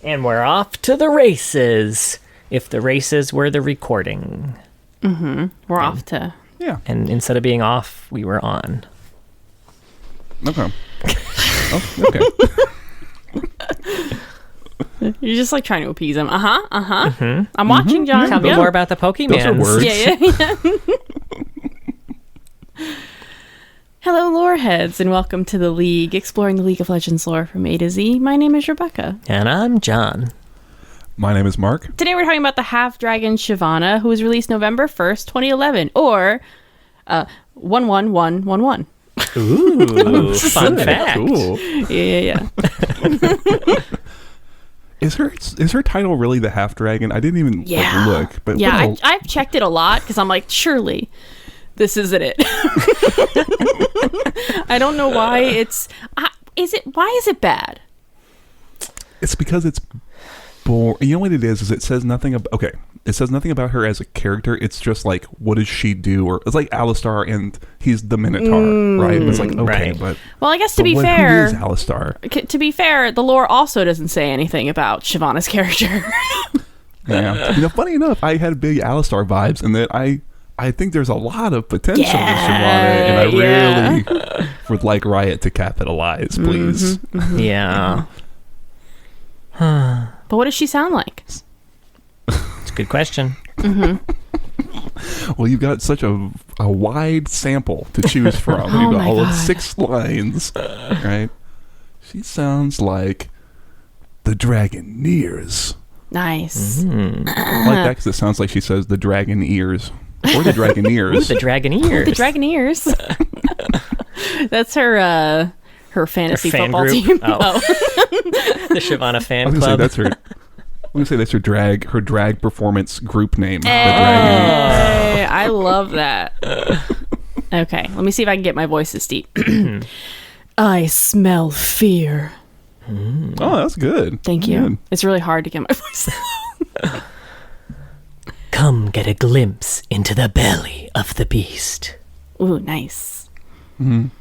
And we're off to the races. If the races were the recording. Mm-hmm. We're off to... Yeah. And instead of being off, we were on. Okay. Oh, okay. You're just like trying to appease him. Mm-hmm. I'm watching, John. Tell me more about the Pokemans. Those are words. Yeah. Hello, lore heads, and welcome to the League, exploring the League of Legends lore from A to Z. My name is Rebecca. And I'm John. My name is Mark. Today we're talking about the half-dragon Shyvana, who was released November 1st, 2011, or 11111. Ooh, fun fact. Cool. Yeah. Is her title really the half dragon? I didn't even look. But yeah, I've checked it a lot because I'm like, surely this isn't it. I don't know why it's. Why is it bad? It's because it's boring. You know what it is? It says nothing about. Okay, it says nothing about her as a character. It's just like, what does she do? Or it's like Alistar, and he's the Minotaur, right? It's like, okay, right. but well, I guess to be fair, who is Alistar? To be fair, the lore also doesn't say anything about Shyvana's character. Yeah, funny enough, I had big Alistar vibes, and that I think there's a lot of potential in Shyvana, and I really would like Riot to capitalize, please. Mm-hmm. Yeah. But what does she sound like? It's a good question. Mm-hmm. Well, you've got such a wide sample to choose from. Oh You've got my all of God. 6 lines, right? She sounds like the Dragoneers. Nice. I like that because it sounds like she says the dragon ears. Or the Dragoneers. The Dragoneers. The Dragoneers. That's her fantasy Her fan football group? team. Oh. The Shyvana fan I was club. gonna say that's her drag performance group name. The Hey, Dragoneers. I love that. Okay, let me see if I can get my voice this deep. I smell fear. Oh, that's good. Thank you. Good. It's really hard to get my voice out. Come get a glimpse into the belly of the beast. Ooh, nice. Good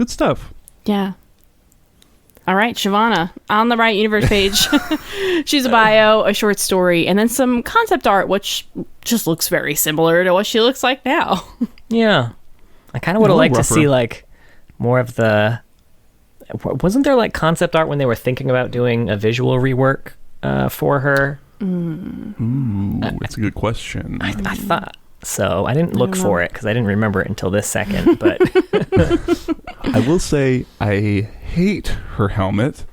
stuff. Yeah. All right, Shyvana, on the Riot Universe page. She's a bio, a short story, and then some concept art, which just looks very similar to what she looks like now. Yeah. I kind of would have A liked little to see, rougher. like, more of the... Wasn't there, like, concept art when they were thinking about doing a visual rework for her? Ooh, that's a good question. I thought so. I didn't look for it because I didn't remember it until this second, but... I will say I hate her helmet.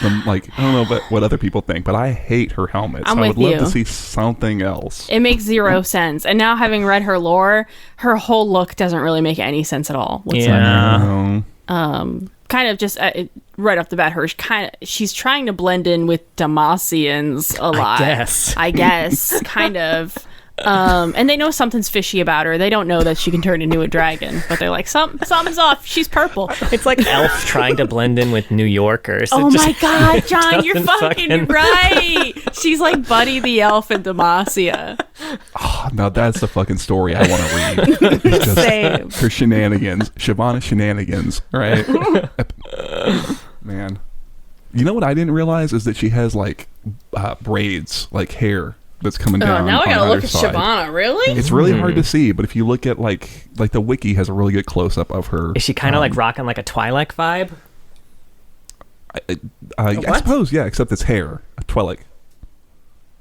I don't know what other people think, but I hate her helmet. I'm so I would with love you. to see something else. It makes zero sense. And now having read her lore, her whole look doesn't really make any sense at all whatsoever. Yeah. Kind of just right off the bat, she's trying to blend in with Demacians a lot. I guess, kind of. And they know something's fishy about her. They don't know that she can turn into a dragon, but they're like, something's off. She's purple. It's like Elf trying to blend in with New Yorkers. Oh It just my God, John, you're doesn't fucking right. She's like Buddy the Elf in Demacia. Oh, now that's the fucking story I want to read. It's just Same. her shenanigans, Shyvana shenanigans, right? Man, you know what I didn't realize is that she has like braids, like hair that's coming down. Now I on gotta look either at side. Shyvana. Really? It's really hard to see, but if you look at like the wiki has a really good close up of her. Is she kind of like rocking like a Twi'lek vibe? I suppose, yeah, except it's hair. A Twi'lek.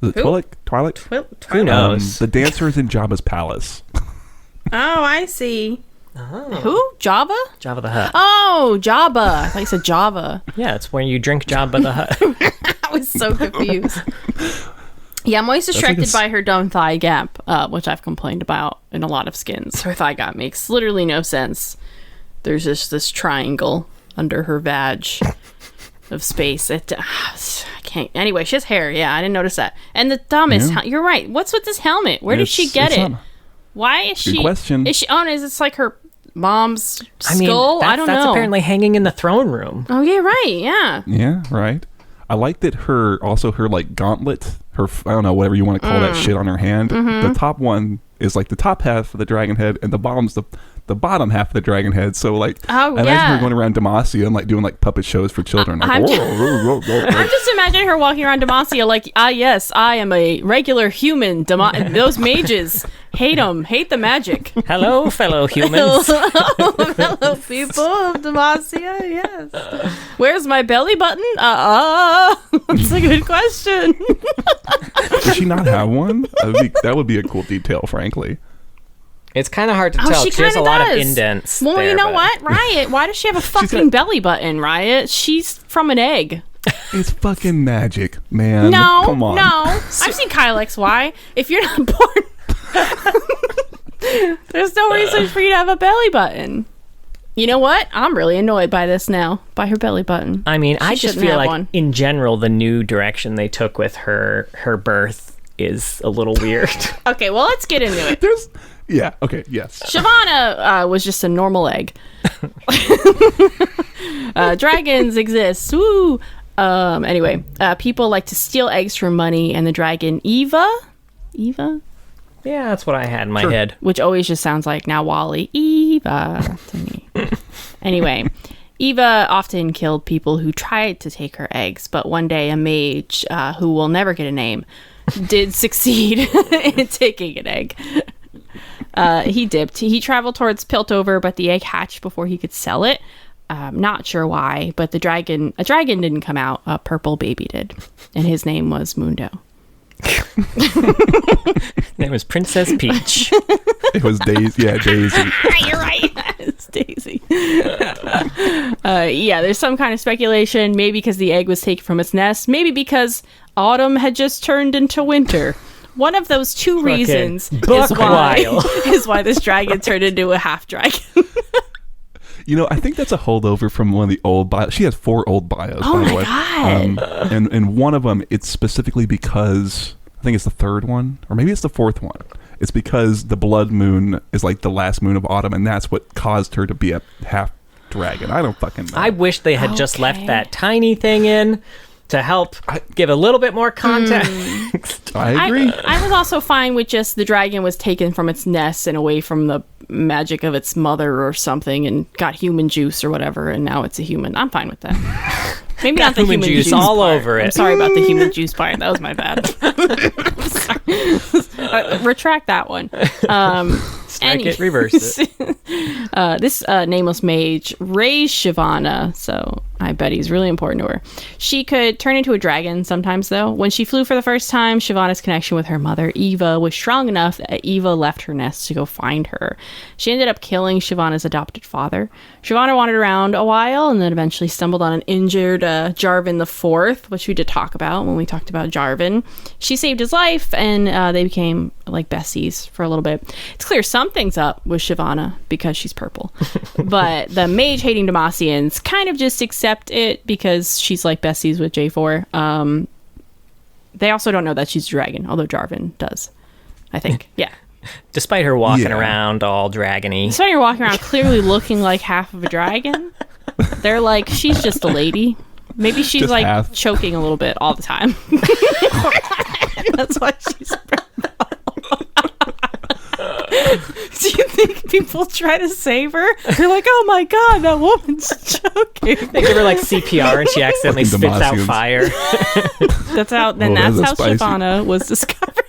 Is it Who? Twi'lek? Who knows? The dancers in Jabba's palace. Oh, I see. Who? Jabba? Jabba the Hutt. Oh, Jabba. I thought you said Java. Yeah, it's when you drink Jabba the Hutt. I was so confused. Yeah, I'm always distracted by her dumb thigh gap, which I've complained about in a lot of skins. Her thigh gap makes literally no sense. There's just this triangle under her vag of space. I can't. Anyway, she has hair. Yeah, I didn't notice that. And the dumbest. You're right. What's with this helmet? Where did she get it? Why is she? Good question. Is she? Oh, is this like her mom's I mean, skull? I don't know. That's apparently hanging in the throne room. Oh yeah, right. Yeah. Yeah, right. I like that her like gauntlet, I don't know, whatever you want to call that shit on her hand. The top one is like the top half of the dragon head, and the bottom's the the bottom half of the dragon head. So like, Oh, I imagine yeah. her going around Demacia and like doing like puppet shows for children. Like, I'm whoa. I'm just imagining her walking around Demacia like, yes, I am a regular human. Those mages hate the magic. Hello, fellow humans. Hello, people of Demacia. Yes. Where's my belly button? That's a good question. Does she not have one? That would be a cool detail, frankly. It's kind of hard to Oh, tell. she She has a kinda lot of does. indents. Well, there, you know but- what, Riot? Why does she have a fucking belly button, Riot? She's from an egg. It's fucking magic, man. No, Come on. no. I've seen Kyle XY. If you're not born, there's no reason for you to have a belly button. You know what? I'm really annoyed by this now, by her belly button. I mean, I She just shouldn't feel have like, one. in general, the new direction they took with her birth is a little weird. Okay, well, let's get into it. Yes. Shyvana was just a normal egg. Dragons exist. Woo! Anyway, people like to steal eggs for money, and the dragon Eva, Yeah, that's what I had in my head. which always just sounds like now Wally, Eva to me. Anyway, Eva often killed people who tried to take her eggs, but one day a mage, who will never get a name, did succeed in taking an egg. He dipped. He traveled towards Piltover, but the egg hatched before he could sell it. Not sure why, but a dragon didn't come out. A purple baby did, and his name was Mundo. Name was Princess Peach. It was Daisy. Yeah, Daisy. You're right. It's Daisy. Yeah, there's some kind of speculation. Maybe because the egg was taken from its nest. Maybe because autumn had just turned into winter. One of those two reasons buck wild. is why this dragon turned into a half dragon. You know, I think that's a holdover from one of the old bios. She has 4 old bios, Oh by the my way. God. And one of them, it's specifically because, I think it's the 3rd one, or maybe it's the 4th one. It's because the blood moon is like the last moon of autumn, and that's what caused her to be a half dragon. I don't fucking know. I wish they had just left Okay. that tiny thing in to help give a little bit more context. I agree. I was also fine with just the dragon was taken from its nest and away from the magic of its mother or something and got human juice or whatever, and now it's a human. I'm fine with that. Maybe not the human human juice juice all part. over I'm it. sorry about the human juice part. That was my bad. Retract that one. Strike it, reverse it. This nameless mage raised Shyvana, so I bet he's really important to her. She could turn into a dragon sometimes, though. When she flew for the first time, Shyvana's connection with her mother, Eva, was strong enough that Eva left her nest to go find her. She ended up killing Shyvana's adopted father. Shyvana wandered around a while and then eventually stumbled on an injured Jarvan IV, which we did talk about when we talked about Jarvan. She saved his life, and they became like besties for a little bit. It's clear something's up with Shyvana because she's purple. But the mage hating Demacians kind of just accept it because she's like besties with J4. They also don't know that she's a dragon, although Jarvan does, I think. Yeah. Despite her walking Yeah. around all dragony. So you're walking around clearly looking like half of a dragon. They're like, she's just a lady. Maybe she's Just like half. choking a little bit all the time. That's why she's Do you think people try to save her? They're like, oh my god, that woman's choking. They give her like CPR and she accidentally Fucking spits out Demacians. fire. That's how. Then Oh, that's that's how spicy. Shyvana was discovered.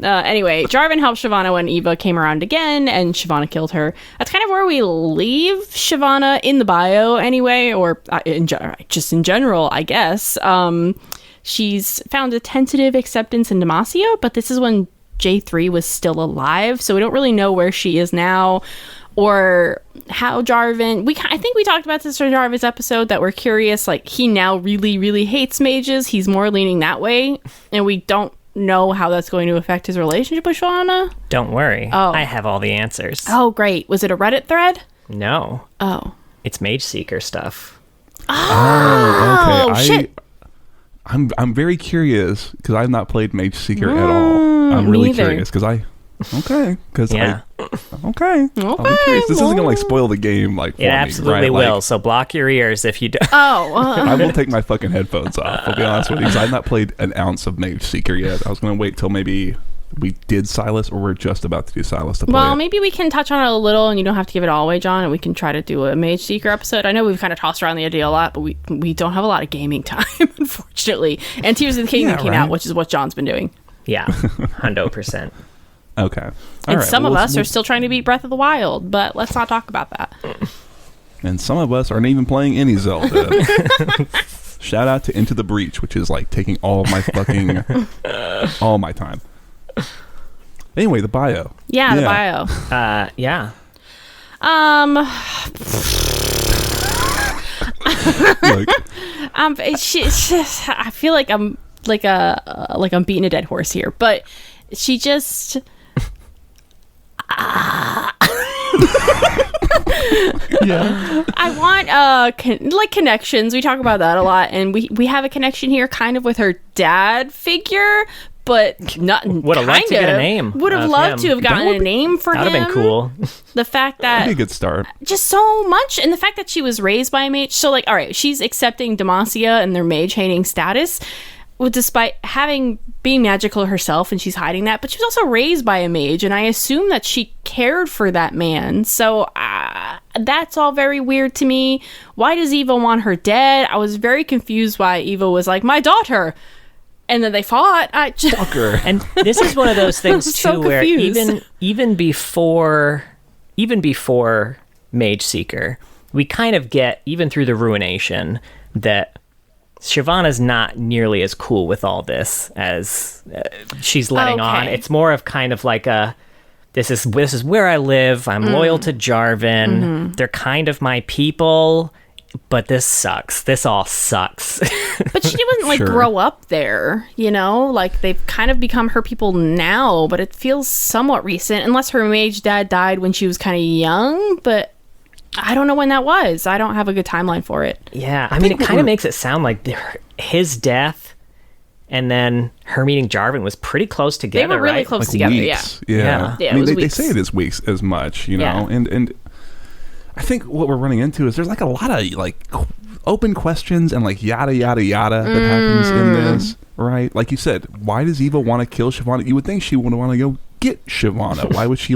Anyway, Jarvan helped Shyvana when Eva came around again, and Shyvana killed her. That's kind of where we leave Shyvana in the bio, anyway, or just in general, I guess. She's found a tentative acceptance in Demacia, but this is when J3 was still alive, so we don't really know where she is now. Or how Jarvan... I think we talked about this in Jarvan's episode, that we're curious, like, he now really, really hates mages. He's more leaning that way, and we don't know how that's going to affect his relationship with Shyvana. Don't worry. Oh. I have all the answers. Oh, great. Was it a Reddit thread? No. Oh. It's Mage Seeker stuff. Oh, okay. shit. I'm very curious because I've not played Mage Seeker at all. I'm really neither. curious because Yeah. Okay. Okay, I'm curious. This isn't gonna like spoil the game like for It me, absolutely right? will. Like, So block your ears if you don't. I will take my fucking headphones off. I'll be honest with you because I've not played an ounce of Mage Seeker yet. I was gonna wait till maybe we did Silas, or we're just about to do Silas to play Well, it. maybe we can touch on it a little, and you don't have to give it all away, John, and we can try to do a Mage Seeker episode. I know we've kind of tossed around the idea a lot, but we don't have a lot of gaming time, unfortunately. And Tears of the Kingdom came out, which is what John's been doing. Yeah, 100%. Okay. And some of us are still trying to beat Breath of the Wild, but let's not talk about that. And some of us aren't even playing any Zelda. Shout out to Into the Breach, which is like taking all of my fucking all my time. Anyway, the bio. Yeah, the bio. Yeah. Like, I feel like I'm I'm beating a dead horse here, but she just. yeah. I want connections. We talk about that a lot, and we have a connection here, kind of with her dad figure, but not. Would have liked to get a name. Would have loved to have gotten a name for him. That'd have been cool. The fact that That'd be a good start. just so much, and the fact that she was raised by a mage. So like, all right, she's accepting Demacia and their mage hating status, despite being magical herself, and she's hiding that. But she was also raised by a mage, and I assume that she cared for that man. So that's all very weird to me. Why does Eva want her dead? I was very confused why Eva was like, my daughter, and then they fought. Fucker. And this is one of those things too, so where confused. even before Mage Seeker, we kind of get, even through the Ruination, that Shyvana's not nearly as cool with all this as she's letting on. It's more of kind of like this is where I live. I'm loyal to Jarvan. Mm-hmm. They're kind of my people, but this sucks. This all sucks. But she didn't Sure. grow up there, like they've kind of become her people now, but it feels somewhat recent, unless her mage dad died when she was kind of young, but I don't know when that was. I don't have a good timeline for it. Yeah, I mean, it kind of makes it sound like his death and then her meeting Jarvan was pretty close together, They were really right? close Like together, weeks. Yeah. Yeah, I mean, it was they weeks. say it is weeks as much, Yeah. and I think what we're running into is there's like a lot of like open questions and like yada yada yada that happens in this, right? Like you said, why does Eva want to kill Shyvana? You would think she would want to go get Shyvana. Why would she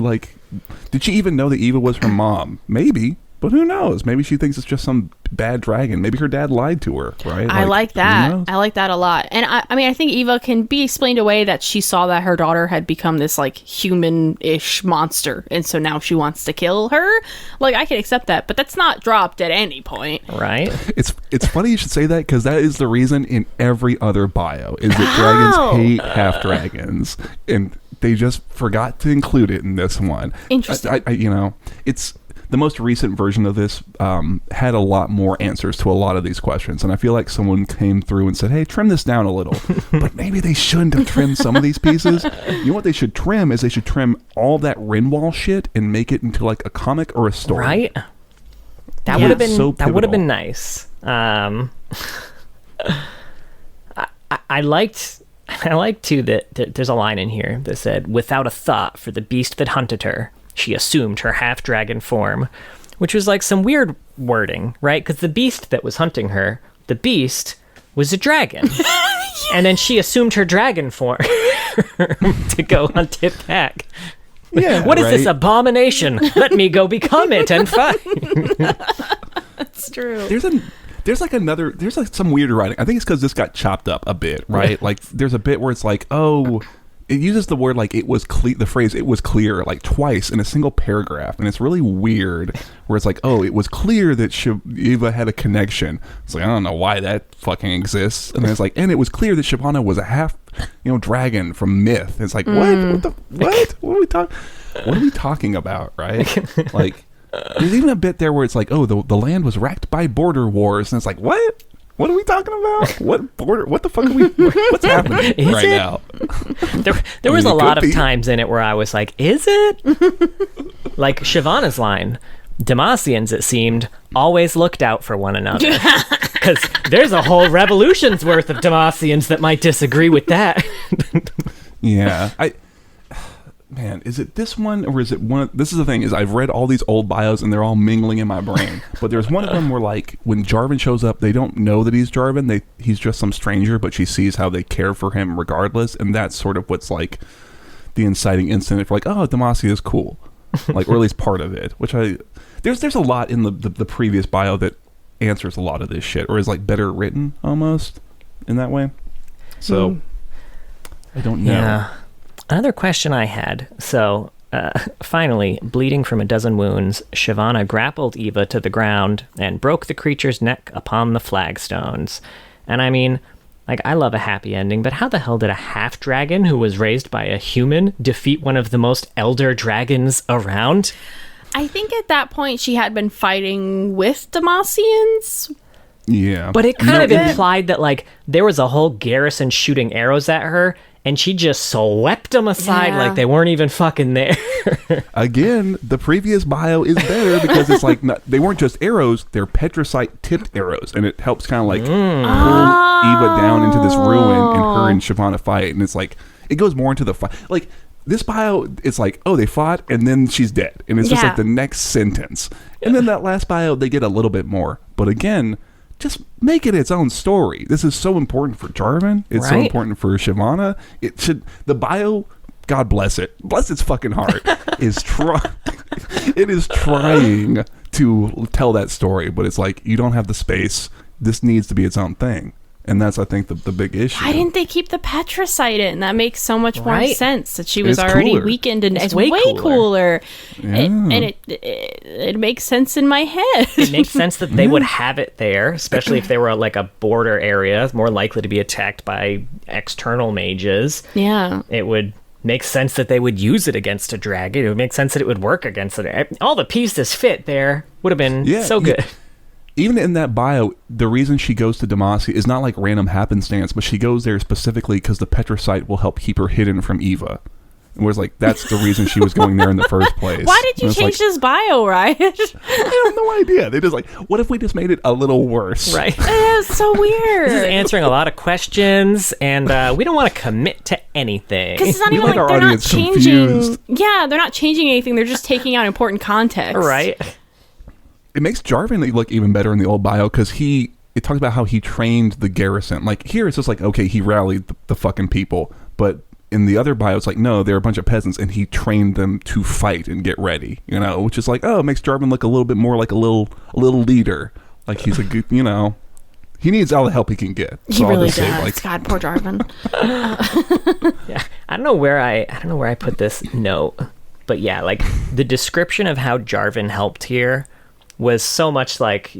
did she even know that Eva was her mom? Maybe. But who knows? Maybe she thinks it's just some bad dragon. Maybe her dad lied to her, right? I like who that. knows? I like that a lot. And I mean, I think Eva can be explained away that she saw that her daughter had become this like human-ish monster, and so now she wants to kill her. Like, I can accept that, but that's not dropped at any point. Right? It's funny you should say that, because that is the reason in every other bio is that dragons hate half dragons, and they just forgot to include it in this one. Interesting. It's the most recent version of this had a lot more answers to a lot of these questions, and I feel like someone came through and said, hey, trim this down a little. But maybe they shouldn't have trimmed some of these pieces. You know what they should trim is they should trim all that Rinwall shit and make it into like a comic or a story. Right? That Yeah. would have been So that would have pivotal. been nice. I liked too that there's a line in here that said, without a thought for the beast that hunted her, she assumed her half-dragon form, which was like some weird wording, right? Because the beast that was hunting her, the beast was a dragon. And then she assumed her dragon form to go hunt it back. Yeah, What is this right? abomination? Let me go become it and fight. That's true. There's like some weird writing. I think it's because this got chopped up a bit, right? Like there's a bit where it's like, oh, it uses the word like it was clear, the phrase "it was clear" like twice in a single paragraph, and it's really weird. Where it's like, oh, it was clear that Eva had a connection. It's like, I don't know why that fucking exists. And then it's like, and it was clear that Shyvana was a half, dragon from myth. And it's like, what? What are we talking about, right? Like, there's even a bit there where it's like, oh, the land was wrecked by border wars, and it's like, what? What are we talking about? What border? What the fuck are we? What's happening Is right it? now? There was mean, a it lot could of be. times in it where I was like, is it? Like Shyvana's line, Demacians, it seemed, always looked out for one another. Because there's a whole revolution's worth of Demacians that might disagree with that. Yeah, man, is it this one or is it one? This is the thing, is I've read all these old bios and they're all mingling in my brain. But there's one of them where like when Jarvan shows up, they don't know that he's Jarvan. He's just some stranger, but she sees how they care for him regardless, and that's sort of what's like the inciting incident for like, oh, Demacia is cool, like, or at least part of it. Which there's a lot in the previous bio that answers a lot of this shit, or is like better written almost in that way. So I don't know. Yeah. Another question I had. So finally, bleeding from a dozen wounds, Shyvana grappled Eva to the ground and broke the creature's neck upon the flagstones. And I mean, like, I love a happy ending, but how the hell did a half-dragon who was raised by a human defeat one of the most elder dragons around? I think at that point she had been fighting with Demacians. Yeah. But it kind of implied that, like, there was a whole garrison shooting arrows at her, and she just swept them aside like they weren't even fucking there. Again, the previous bio is better because it's like, they weren't just arrows, they're petricite-tipped arrows, and it helps kind of like pull Eva down into this ruin, and her and Shyvana fight, and it's like, it goes more into the fight. Like, this bio, it's like, oh, they fought, and then she's dead, and it's just like the next sentence. And then that last bio, they get a little bit more. But again, just make it its own story. This is so important for Jarvan. It's so important for Shyvana. It should, the bio, God bless it, bless its fucking heart, it is trying to tell that story, but it's like, you don't have the space. This needs to be its own thing. And that's, I think, the big issue. Why didn't they keep the petricite in? That makes so much more sense. That she was already weakened, and it's way cooler. Yeah. And it makes sense in my head. It makes sense that they would have it there, especially if they were like a border area, more likely to be attacked by external mages. Yeah. It would make sense that they would use it against a dragon. It would make sense that it would work against it. All the pieces fit there. Would have been so good. Even in that bio, the reason she goes to Demacia is not like random happenstance, but she goes there specifically because the petricite will help keep her hidden from Eva. Whereas, like, that's the reason she was going there in the first place. Why did you change this bio, Riot? I have no idea. They just like, what if we just made it a little worse? Right. It's so weird. This is answering a lot of questions, and we don't want to commit to anything. Because it's not even like they're not changing. Yeah, they're not changing anything. They're just taking out important context. Right. It makes Jarvan look even better in the old bio because it talks about how he trained the garrison. Like, here it's just like, okay, he rallied the fucking people, but in the other bio it's like, no, they're a bunch of peasants and he trained them to fight and get ready, which is like, oh, it makes Jarvan look a little bit more like a little leader. Like, he's a good, he needs all the help he can get. He really does. God, poor Jarvan. Yeah, I don't know where I put this note, but yeah, like, the description of how Jarvan helped here was so much like,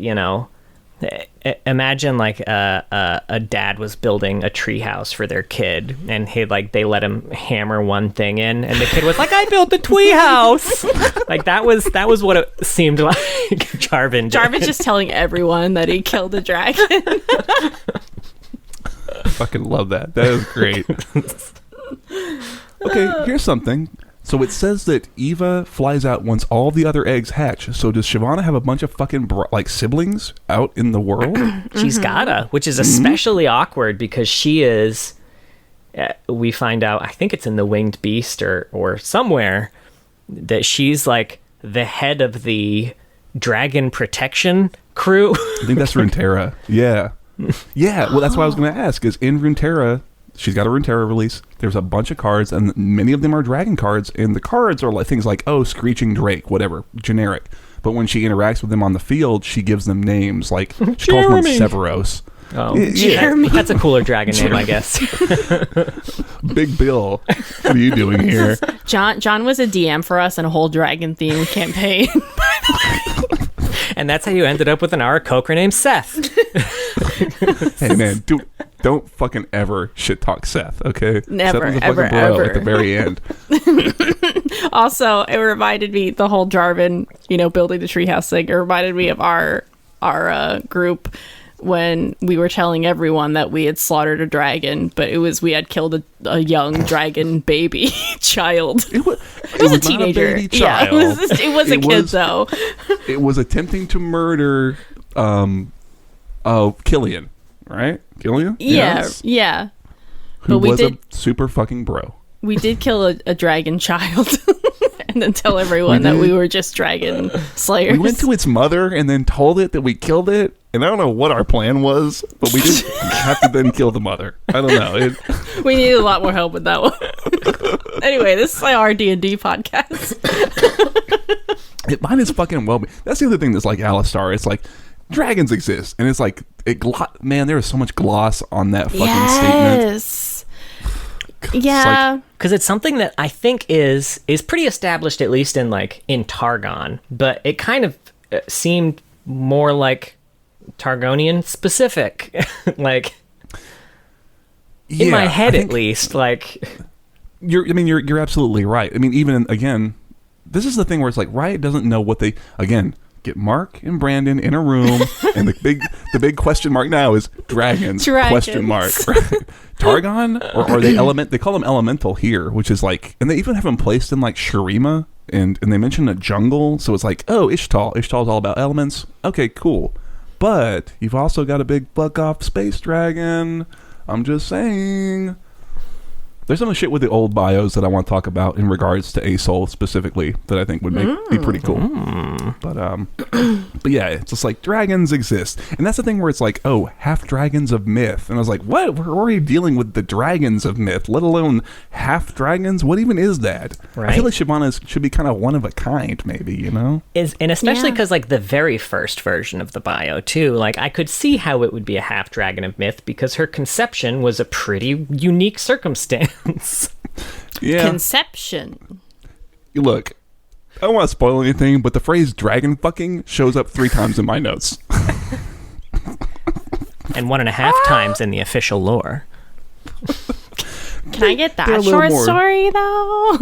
imagine like a dad was building a treehouse for their kid, and they let him hammer one thing in, and the kid was like, "I built the treehouse." Like, that was what it seemed like. Jarvan. Jarvan's just telling everyone that he killed a dragon. I fucking love that. That is great. Okay, here's something. So it says that Eva flies out once all the other eggs hatch. So does Shyvana have a bunch of fucking siblings out in the world? She's gotta, which is especially awkward because she is. We find out, I think it's in the Winged Beast or somewhere, that she's like the head of the dragon protection crew. I think that's Runeterra. Yeah. Yeah. Well, that's what I was going to ask. Is in Runeterra. She's got a Runeterra release. There's a bunch of cards, and many of them are dragon cards, and the cards are like things like, oh, Screeching Drake, whatever, generic. But when she interacts with them on the field, she gives them names, like, she calls one Severos. Oh, Jeremy. That's a cooler dragon name, I guess. Big Bill, what are you doing here? John was a DM for us in a whole dragon theme campaign. And that's how you ended up with an Aarakocra named Seth. Hey, man, don't fucking ever shit talk Seth, okay? Never, Seth was a ever, fucking bro ever. at the very end. Also, it reminded me, the whole Jarvan, building the treehouse thing, it reminded me of our group when we were telling everyone that we had slaughtered a dragon, but we had killed a young dragon baby child. It was a teenager. Yeah, it was a kid though. It was attempting to murder Killian, right? Killian? Yeah. Who was a super fucking bro. We did kill a dragon child. And then tell everyone that we were just dragon slayers. We went to its mother and then told it that we killed it. And I don't know what our plan was, but we did have to then kill the mother. I don't know. We needed a lot more help with that one. Anyway, this is our D&D podcast. It might as fucking well be. That's the other thing that's like Alistar. It's like dragons exist, and it's like man, there is so much gloss on that fucking statement. Yes. Yeah. Because it's something that I think is pretty established, at least in Targon, but it kind of seemed more like Targonian specific, in my head at least. You're absolutely right. I mean, even again, this is the thing where it's like Riot doesn't know what they get Mark and Brandon in a room, and the big question mark now is dragons. Question mark. Right? Targon, or are they element? They call them elemental here, which is and they even have them placed in Shurima, and they mention a jungle, so it's Ishtal. Ishtal's all about elements. Okay, cool. But you've also got a big fuck off space dragon. I'm just saying. There's some shit with the old bios that I want to talk about in regards to ASOL specifically that I think would be pretty cool. But yeah, it's just dragons exist. And that's the thing where it's half dragons of myth. And I was like, what? We're already dealing with the dragons of myth, let alone half dragons? What even is that? Right? I feel like Shyvana should be kind of one of a kind, maybe, And especially because the very first version of the bio too, I could see how it would be a half dragon of myth because her conception was a pretty unique circumstance. Yeah. Conception. Look, I don't want to spoil anything, but the phrase dragon fucking shows up 3 times in my notes. And 1.5 times in the official lore. Can I get that short story, though?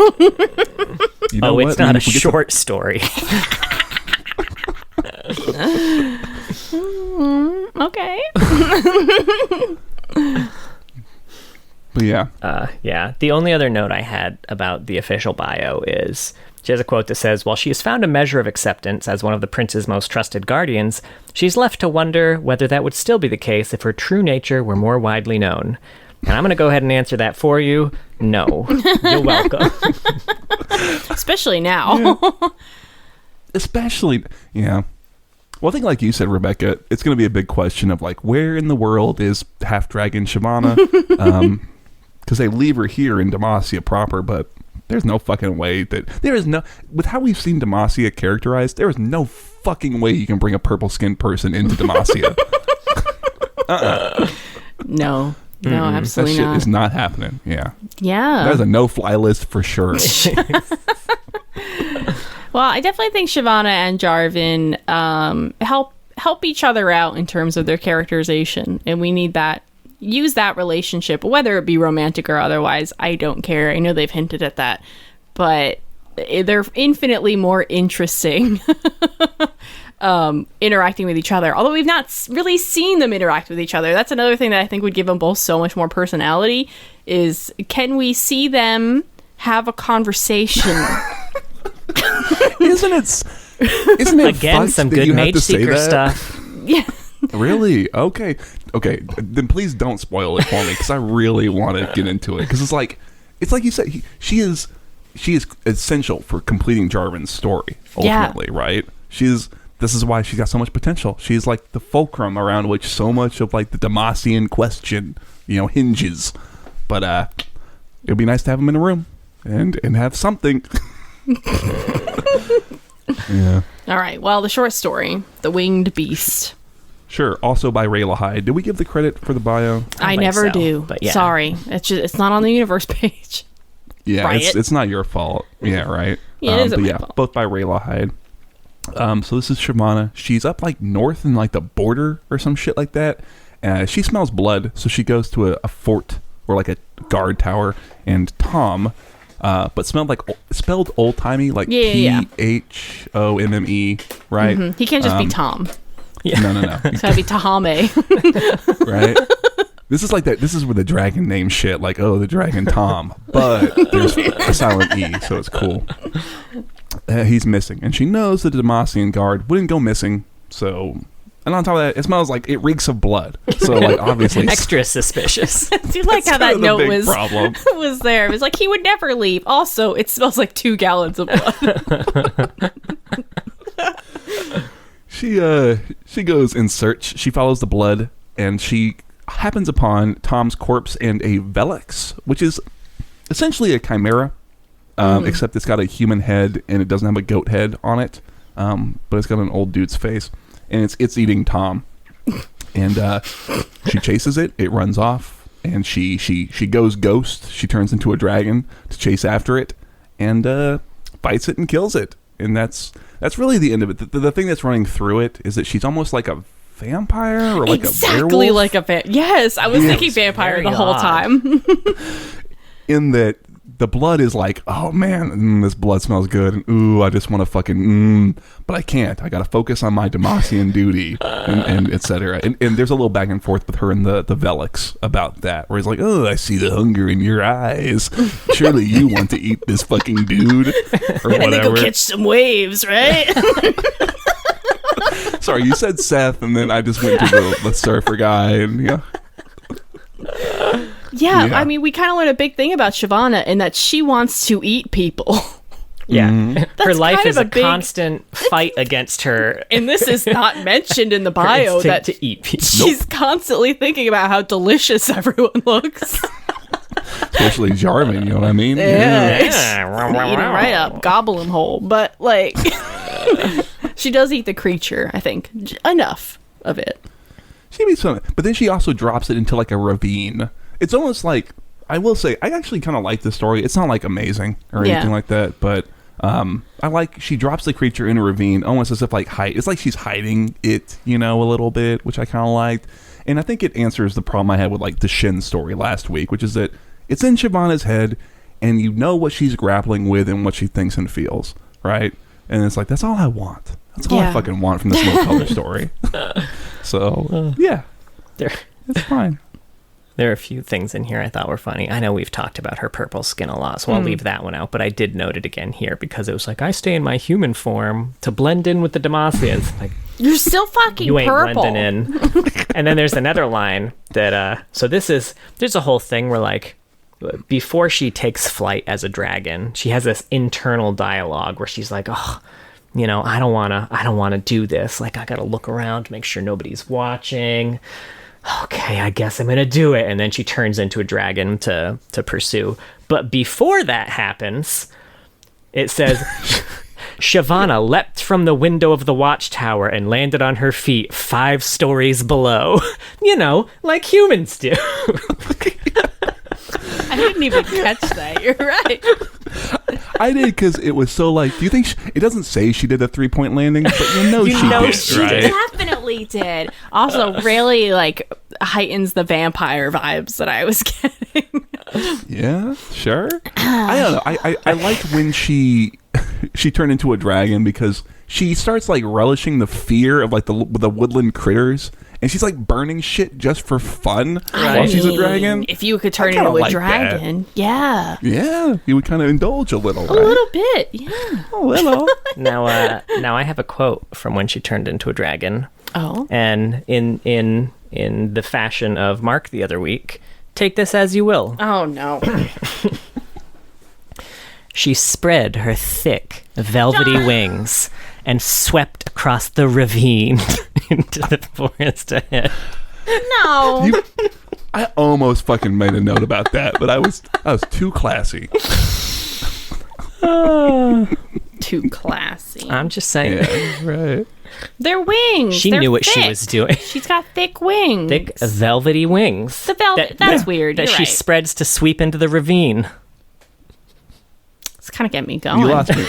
It's not a short story. Okay. But yeah. Yeah. The only other note I had about the official bio is she has a quote that says, while she has found a measure of acceptance as one of the prince's most trusted guardians, she's left to wonder whether that would still be the case if her true nature were more widely known. And I'm going to go ahead and answer that for you. No. You're welcome. Especially now. Yeah. Especially, yeah. Well, I think like you said, Rebecca, it's going to be a big question of where in the world is half-dragon Shyvana? Because they leave her here in Demacia proper, but there's no fucking way with how we've seen Demacia characterized, there is no fucking way you can bring a purple-skinned person into Demacia. No, absolutely that shit not. is not happening. Yeah. That's a no-fly list for sure. Well, I definitely think Shyvana and Jarvan help each other out in terms of their characterization, and we need that. Use that relationship, whether it be romantic or otherwise. I don't care. I know they've hinted at that, but they're infinitely more interesting interacting with each other. Although we've not really seen them interact with each other. That's another thing that I think would give them both so much more personality. Is can we see them have a conversation? Isn't it again some good Mage Seeker stuff? Yeah. Really? Okay. Then please don't spoil it for me because I really want to get into it because it's like you said, she is essential for completing Jarvan's story ultimately, right? This is why she's got so much potential. She's the fulcrum around which so much of the Demacian question, hinges. But it would be nice to have them in a room and have something. Yeah. All right. Well, the short story, The Winged Beast. Sure. Also by Rayla Hyde. Did we give the credit for the bio? I never do. But yeah. Sorry. It's not on the universe page. Yeah, Riot. It's not your fault. Yeah, right. Yeah, it isn't my fault. Both by Rayla Hyde. So this is Shyvana. She's up north in the border or some shit like that. She smells blood, so she goes to a fort or a guard tower. And Tom, but spelled old timey, Phomme, right? Mm-hmm. He can't just be Tom. Yeah. No. It's gotta be Tahame. Right? This is that. This is where the dragon name shit, the dragon Tom. But there's a silent E, so it's cool. He's missing. And she knows the Demacian guard wouldn't go missing, so... And on top of that, it smells like it reeks of blood. So, obviously... Extra suspicious. I do like how that note was there. It was he would never leave. Also, it smells like 2 gallons of blood. She goes in search. She follows the blood, and she happens upon Tom's corpse and a Velix, which is essentially a chimera. except it's got a human head and it doesn't have a goat head on it, but it's got an old dude's face, and it's eating Tom. And she chases it. It runs off, and she goes ghost. She turns into a dragon to chase after it, and fights it and kills it. And that's really the end of it. The thing that's running through it is that she's almost like a vampire or like a werewolf. Exactly like a vampire. Yes, I was thinking vampire the whole time. In that the blood is like, oh man, this blood smells good, and ooh, I just want to fucking, but I can't. I got to focus on my Demacian duty, and etc. And there's a little back and forth with her and the Velix about that, where he's like, oh, I see the hunger in your eyes. Surely you want to eat this fucking dude, or whatever. And then go catch some waves, right? Sorry, you said Seth, and then I just went to the surfer guy, and yeah. Yeah, I mean, we kind of learned a big thing about Shyvana in that she wants to eat people. Yeah. Her life is a big constant fight against her. And this is not mentioned in the bio that to eat people. She's constantly thinking about how delicious everyone looks. Especially Jarman, you know what I mean? Yeah. Eat him right up, gobble him whole. But, like, she does eat the creature, I think. Enough of it. She eats some, but then she also drops it into, like, a ravine. It's almost like, I will say, I actually kind of like the story. It's not like amazing or anything like that, but I like, she drops the creature in a ravine almost as if like it's like she's hiding it, you know, a little bit, which I kind of liked. And I think it answers the problem I had with like the Shin story last week, which is that it's in Shyvana's head and you know what she's grappling with and what she thinks and feels, right? And it's like, that's all I want. That's all I fucking want from this little color story. So, yeah, it's fine. There are a few things in here I thought were funny. I know we've talked about her purple skin a lot, so I'll leave that one out, but I did note it again here because it was like, I stay in my human form to blend in with the Demacians. Like, you're still fucking you ain't purple. blending in. And then there's another line that, so there's a whole thing where like, before she takes flight as a dragon, she has this internal dialogue where she's like, oh, you know, I don't want to do this. Like, I got to look around, make sure nobody's watching. Okay, I guess I'm gonna do it. And then she turns into a dragon to pursue. But before that happens, it says Shyvana leapt from the window of the watchtower and landed on her feet 5 stories below. You know, like humans do. I didn't even catch that. You're right. I did because it was so like. Do you think it doesn't say she did a 3-point landing, but you know she did, right? Definitely did. Also, really like heightens the vampire vibes that I was getting. Yeah, sure. I don't know. I liked when she turned into a dragon because she starts like relishing the fear of like the woodland critters. And she's like burning shit just for fun while she's a dragon. If you could turn into a dragon, yeah, you would kind of indulge a little, right? A little bit, yeah, a little. Now I have a quote from when she turned into a dragon. Oh, and in the fashion of Mark the other week, take this as you will. Oh no. She spread her thick, velvety wings and swept across the ravine into the forest ahead. No. I almost fucking made a note about that, but I was too classy. Too classy. I'm just saying. Yeah, right. They're wings. She knew what she was doing. She's got thick wings. Thick, velvety wings. The velvet. That's weird. That she spreads to sweep into the ravine. It's kind of getting me going. You lost me.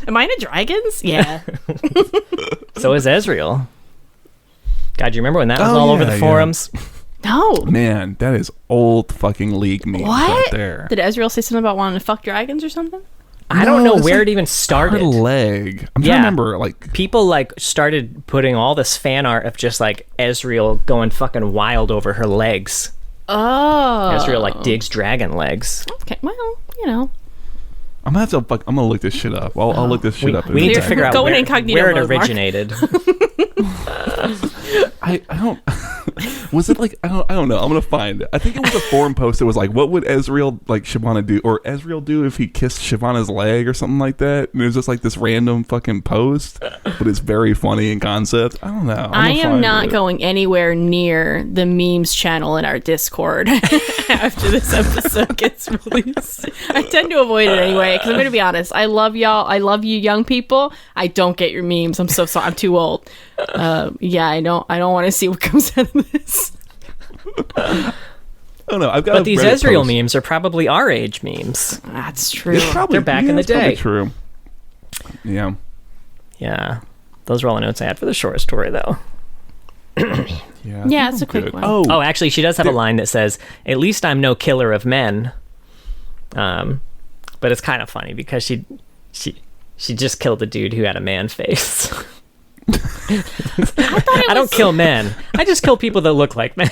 Am I into dragons? Yeah. So is Ezreal. God, do you remember when that was all over the forums? No. Man, that is old fucking league memes right there. Did Ezreal say something about wanting to fuck dragons or something? I don't know where it even started. Her leg. I'm trying to remember, like... People, like, started putting all this fan art of just, like, Ezreal going fucking wild over her legs. Oh. Ezreal, like, digs dragon legs. Okay, well, you know. I'm gonna look this shit up. I'll look this shit up. We need to figure out where it originated. I don't... Was it like I don't know. I'm gonna find it. I think it was a forum post that was like, "What would Ezreal like Shyvana do, or Ezreal do if he kissed Shyvana's leg, or something like that?" And it was just like this random fucking post, but it's very funny in concept. I don't know. I am not going anywhere near the memes channel in our Discord after this episode gets released. I tend to avoid it anyway because I'm going to be honest. I love y'all. I love you, young people. I don't get your memes. I'm so sorry. I'm too old. Yeah, I don't want to see what comes out of this. I don't know. I've got. But these Ezreal memes are probably our age memes. That's true. They're back in the day. True. Yeah. Yeah. Those are all the notes I had for the short story, though. Yeah, it's a quick one. Oh, actually, she does have a line that says, "At least I'm no killer of men." But it's kind of funny because she just killed a dude who had a man face. I don't kill men. I just kill people that look like men.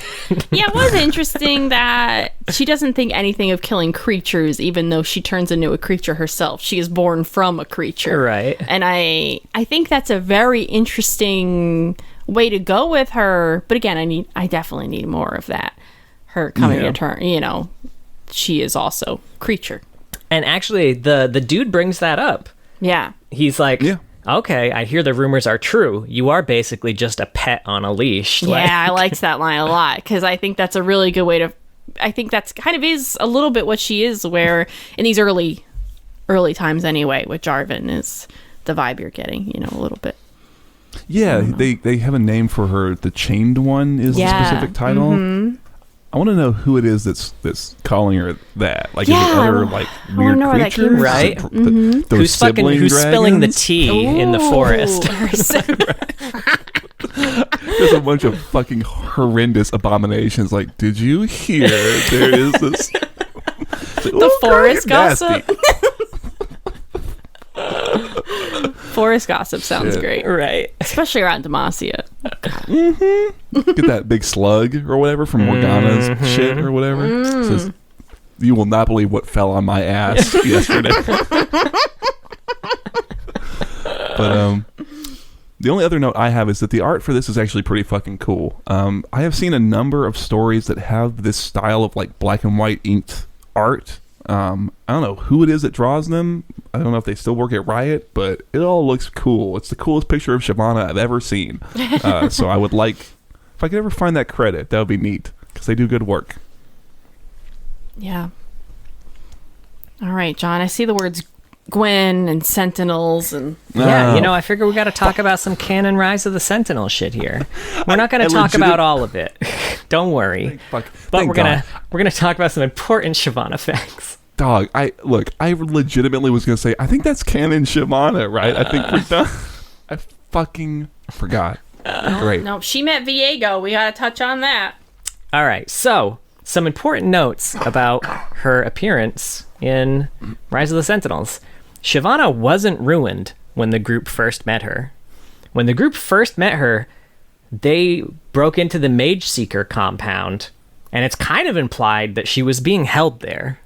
Yeah, it was interesting that she doesn't think anything of killing creatures, even though she turns into a creature herself. She is born from a creature, right? And I think that's a very interesting way to go with her. But again, I definitely need more of that. Her coming to term, she is also creature. And actually, the dude brings that up. Yeah, he's like, okay, I hear the rumors are true. You are basically just a pet on a leash. Yeah, I liked that line a lot because I think that's a really good way to. I think that's kind of is a little bit what she is. Where in these early times anyway, with Jarvan is the vibe you're getting. A little bit. Yeah, they have a name for her. The Chained One is the specific title. Mm-hmm. I want to know who it is that's calling her that. Like, is it other like weird creatures, right? Who's spilling the tea in the forest? There's a bunch of fucking horrendous abominations. Like, did you hear there is this the forest gossip? Forest gossip sounds great, right? Especially around Demacia. Get that big slug or whatever from Morgana's shit or whatever. It says, "You will not believe what fell on my ass yesterday." But the only other note I have is that the art for this is actually pretty fucking cool. I have seen a number of stories that have this style of like black and white inked art. I don't know who it is that draws them. I don't know if they still work at Riot, but it all looks cool. It's the coolest picture of Shyvana I've ever seen. So I would like, if I could ever find that credit, that would be neat because they do good work. Yeah. All right, John. I see the words Gwen and Sentinels and I figure we got to talk about some canon Rise of the Sentinel shit here. We're not going to talk about all of it. Don't worry. But we're gonna talk about some important Shyvana facts. Dog, I legitimately was gonna say I think that's canon Shyvana, right? I think we're done. I fucking forgot. Great. No, she met Viego. We gotta touch on that. All right, so some important notes about her appearance in Rise of the Sentinels. Shyvana wasn't ruined when the group first met her. When the group first met her, they broke into the Mage Seeker compound, and it's kind of implied that she was being held there.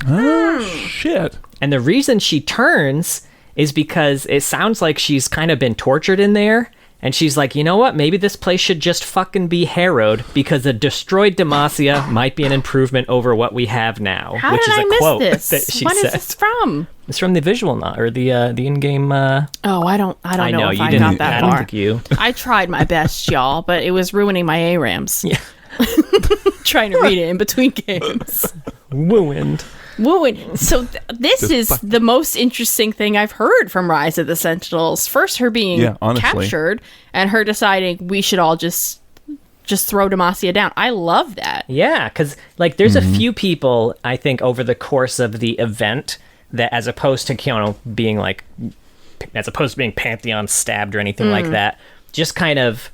Oh, shit. And the reason she turns is because it sounds like she's kind of been tortured in there, and she's like, you know what? Maybe this place should just fucking be harrowed because a destroyed Demacia might be an improvement over what we have now. How which did is I a miss quote this? that she What said. is this from? It's from the visual novel or the in-game. I don't know if you I didn't. got that I far. don't think you. I tried my best, y'all, but it was ruining my ARAMs. Yeah. Trying to read it in between games. Ruined. So this is the most interesting thing I've heard from Rise of the Sentinels. First, her being captured, and her deciding we should all just throw Demacia down. I love that. Yeah, because like there's a few people I think over the course of the event that, as opposed to being Pantheon stabbed or anything like that, just kind of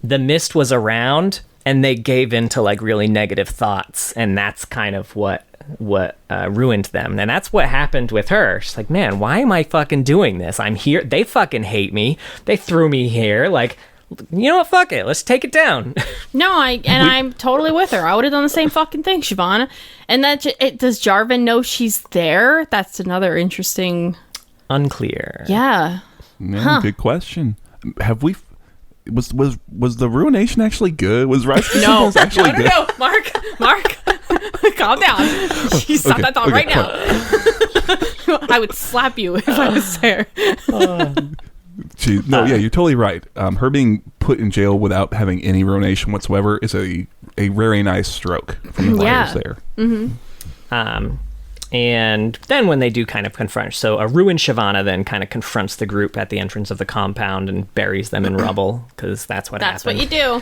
the mist was around and they gave into like really negative thoughts, and that's kind of what ruined them. And that's what happened with her. She's like, man, why am I fucking doing this? I'm here. They fucking hate me. They threw me here. Like, you know what? Fuck it. Let's take it down. No, I'm totally with her. I would have done the same fucking thing, Shyvana. And does Jarvan know she's there? That's another interesting. Unclear. Yeah. Good question. was the ruination actually good? Was Rice No, actually good? no, Mark, calm down. You stop that thought right now. I would slap you if I was there. You're totally right. Her being put in jail without having any ruination whatsoever is a very nice stroke from the writers there. Mm-hmm. And then when they do kind of confront, so a ruined Shyvana then kind of confronts the group at the entrance of the compound and buries them in rubble, because that's what happened. That's what you do.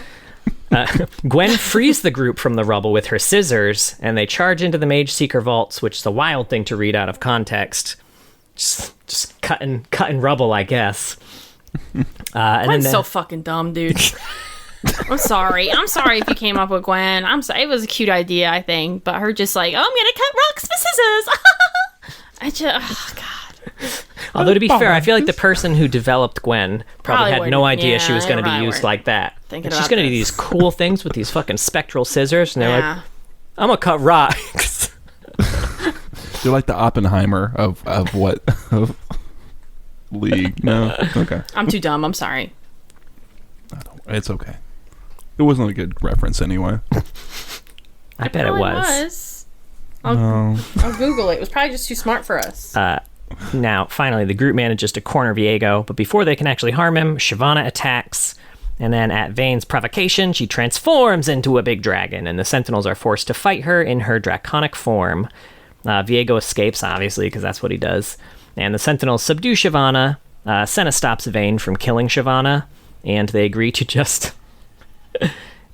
Gwen frees the group from the rubble with her scissors, and they charge into the Mage Seeker vaults, which is a wild thing to read out of context. Just cutting rubble, I guess. Gwen's so fucking dumb, dude. I'm sorry if you came up with Gwen. I'm sorry. It was a cute idea, I think, but her just like, oh, I'm gonna cut rocks with scissors. Oh god. Although to be fair, I feel like the person who developed Gwen probably had no idea she was going to be used like that. She's going to do these cool things with these fucking spectral scissors, and they're like, I'm gonna cut rocks. You're like the Oppenheimer of what of League? No, okay. I'm too dumb. I'm sorry. It's okay. It wasn't a good reference anyway. I bet it was. I'll Google it. It was probably just too smart for us. Now, finally, the group manages to corner Viego, but before they can actually harm him, Shyvana attacks, and then at Vane's provocation, she transforms into a big dragon, and the Sentinels are forced to fight her in her draconic form. Viego escapes, obviously, because that's what he does, and the Sentinels subdue Shyvana. Senna stops Vane from killing Shyvana, and they agree to just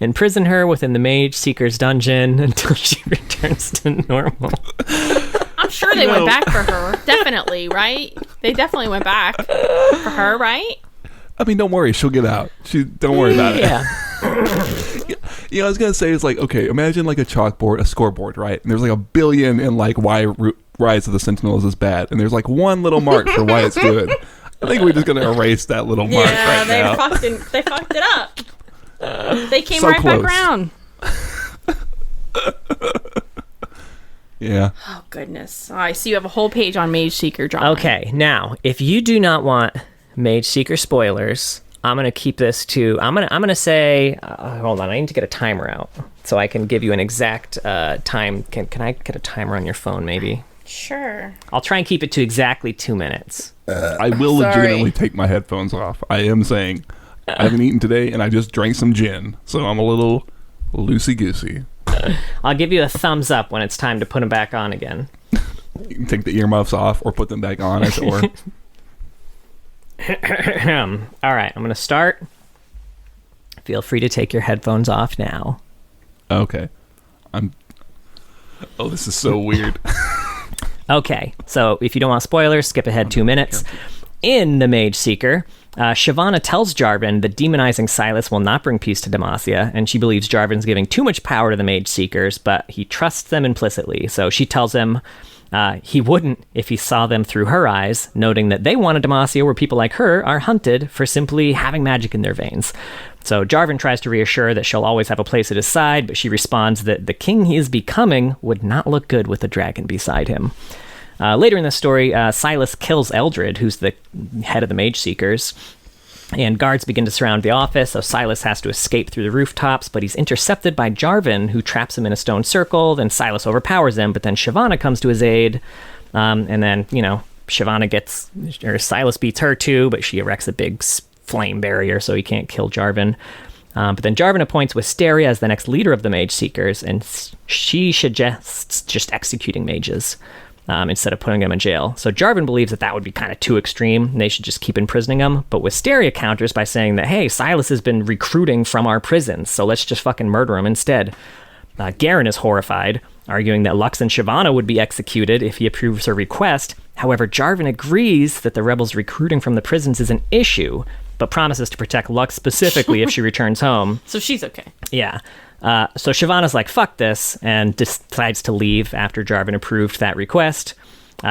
imprison her within the Mage Seeker's dungeon until she returns to normal. I'm sure they went back for her. Definitely, right? They definitely went back for her, right? I mean, don't worry. She'll get out. Don't worry about it. Yeah. I was going to say, it's like, okay, imagine like a chalkboard, a scoreboard, right? And there's like 1 billion in like why Rise of the Sentinels is bad. And there's like one little mark for why it's good. I think we're just going to erase that little mark right now. They fucked it up. They came so right close. back around. Yeah. Oh, goodness. All right, so you have a whole page on Mage Seeker drama. Okay, now, if you do not want Mage Seeker spoilers, I'm going to keep this to... I'm gonna say... hold on, I need to get a timer out so I can give you an exact time. Can I get a timer on your phone, maybe? Sure. I'll try and keep it to exactly 2 minutes. I will legitimately take my headphones off. I am saying I haven't eaten today, and I just drank some gin, so I'm a little loosey-goosey. I'll give you a thumbs up when it's time to put them back on again. You can take the earmuffs off or put them back on, as it were. All right, I'm going to start. Feel free to take your headphones off now. Okay. Oh, this is so weird. Okay, so if you don't want spoilers, skip ahead 2 minutes. In The Mage Seeker, Shyvana tells Jarvan that demonizing Silas will not bring peace to Demacia, and she believes Jarvan's giving too much power to the Mage Seekers, but he trusts them implicitly. So she tells him he wouldn't if he saw them through her eyes, noting that they want a Demacia where people like her are hunted for simply having magic in their veins. So Jarvan tries to reassure that she'll always have a place at his side, but she responds that the king he is becoming would not look good with a dragon beside him. Later in the story, Silas kills Eldred, who's the head of the Mage Seekers, and guards begin to surround the office, so Silas has to escape through the rooftops, but he's intercepted by Jarvan, who traps him in a stone circle. Then Silas overpowers him, but then Shyvana comes to his aid, and then, Silas beats her too, but she erects a big flame barrier so he can't kill Jarvan. But then Jarvan appoints Wisteria as the next leader of the Mage Seekers, and she suggests just executing mages instead of putting them in jail. So Jarvan believes that would be kind of too extreme, and they should just keep imprisoning them. But Wisteria counters by saying that, hey, Silas has been recruiting from our prisons, so let's just fucking murder him instead. Garen is horrified, arguing that Lux and Shyvana would be executed if he approves her request. However, Jarvan agrees that the rebels recruiting from the prisons is an issue, but promises to protect Lux specifically if she returns home. So she's okay. Yeah. So Shyvana's like, fuck this, and decides to leave after Jarvan approved that request.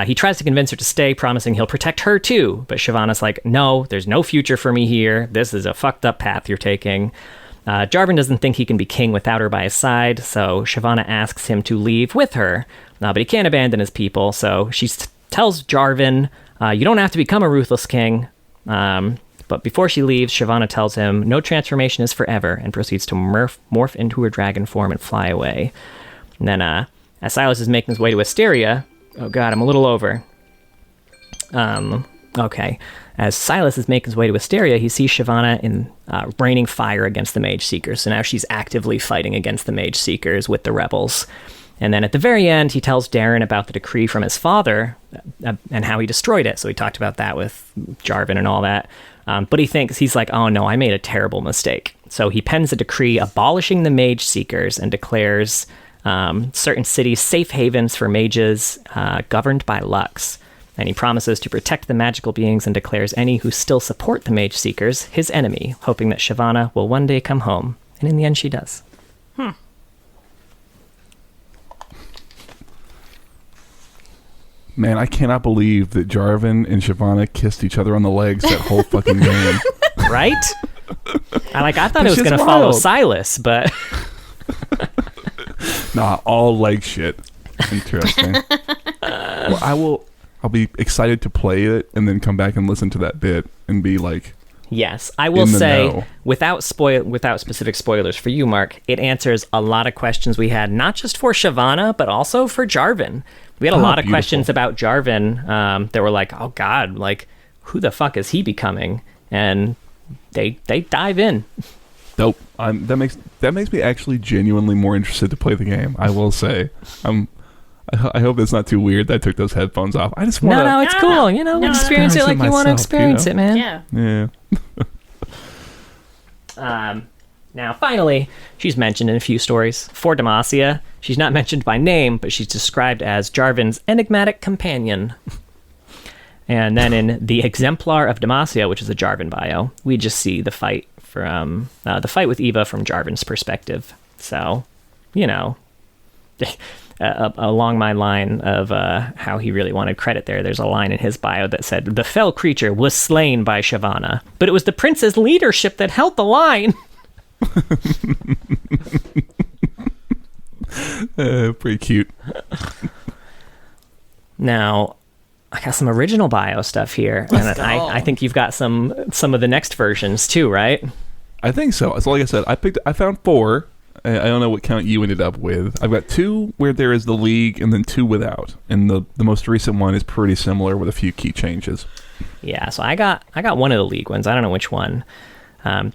He tries to convince her to stay, promising he'll protect her too, but Shyvana's like, no, there's no future for me here. This is a fucked up path you're taking. Jarvan doesn't think he can be king without her by his side, so Shyvana asks him to leave with her, but he can't abandon his people, so she tells Jarvan, you don't have to become a ruthless king, But before she leaves, Shyvana tells him no transformation is forever and proceeds to morph into her dragon form and fly away. And then as Silas is making his way to Asteria, oh god, I'm a little over. Okay. As Silas is making his way to Asteria, he sees Shyvana raining fire against the Mage Seekers. So now she's actively fighting against the Mage Seekers with the rebels. And then at the very end, he tells Darren about the decree from his father and how he destroyed it. So he talked about that with Jarvan and all that. But he's like, oh no, I made a terrible mistake. So he pens a decree abolishing the Mage Seekers and declares certain cities safe havens for mages governed by Lux. And he promises to protect the magical beings and declares any who still support the Mage Seekers his enemy, hoping that Shyvana will one day come home. And in the end, she does. Man, I cannot believe that Jarvan and Shyvana kissed each other on the legs that whole fucking game. Right? I thought it was going to follow Silas, but... Nah, all leg shit. Interesting. Well, I'll be excited to play it and then come back and listen to that bit and be like... Yes, I will say, without specific spoilers for you, Mark, it answers a lot of questions we had, not just for Shyvana, but also for Jarvan. We had a lot of questions about Jarvan that were like, oh god, like, who the fuck is he becoming? And they dive in. Dope. That makes me actually genuinely more interested to play the game, I will say. I hope it's not too weird that I took those headphones off. I just want to... No, it's cool. Experience it like you want to experience it, man. Yeah. Now, finally, she's mentioned in a few stories. For Demacia, she's not mentioned by name, but she's described as Jarvan's enigmatic companion. And then in the Exemplar of Demacia, which is a Jarvan bio, we just see the fight with Eva from Jarvan's perspective. So, along my line of how he really wanted credit there's a line in his bio that said, the fell creature was slain by Shyvana, but it was the prince's leadership that held the line. Pretty cute. Now, I got some original bio stuff here, and I think you've got some of the next versions too, right? I think so. So like I said, I found 4. I don't know what count you ended up with. I've got 2 where there is the League and then 2 without. And the most recent one is pretty similar with a few key changes. Yeah, so I got one of the League ones. I don't know which one.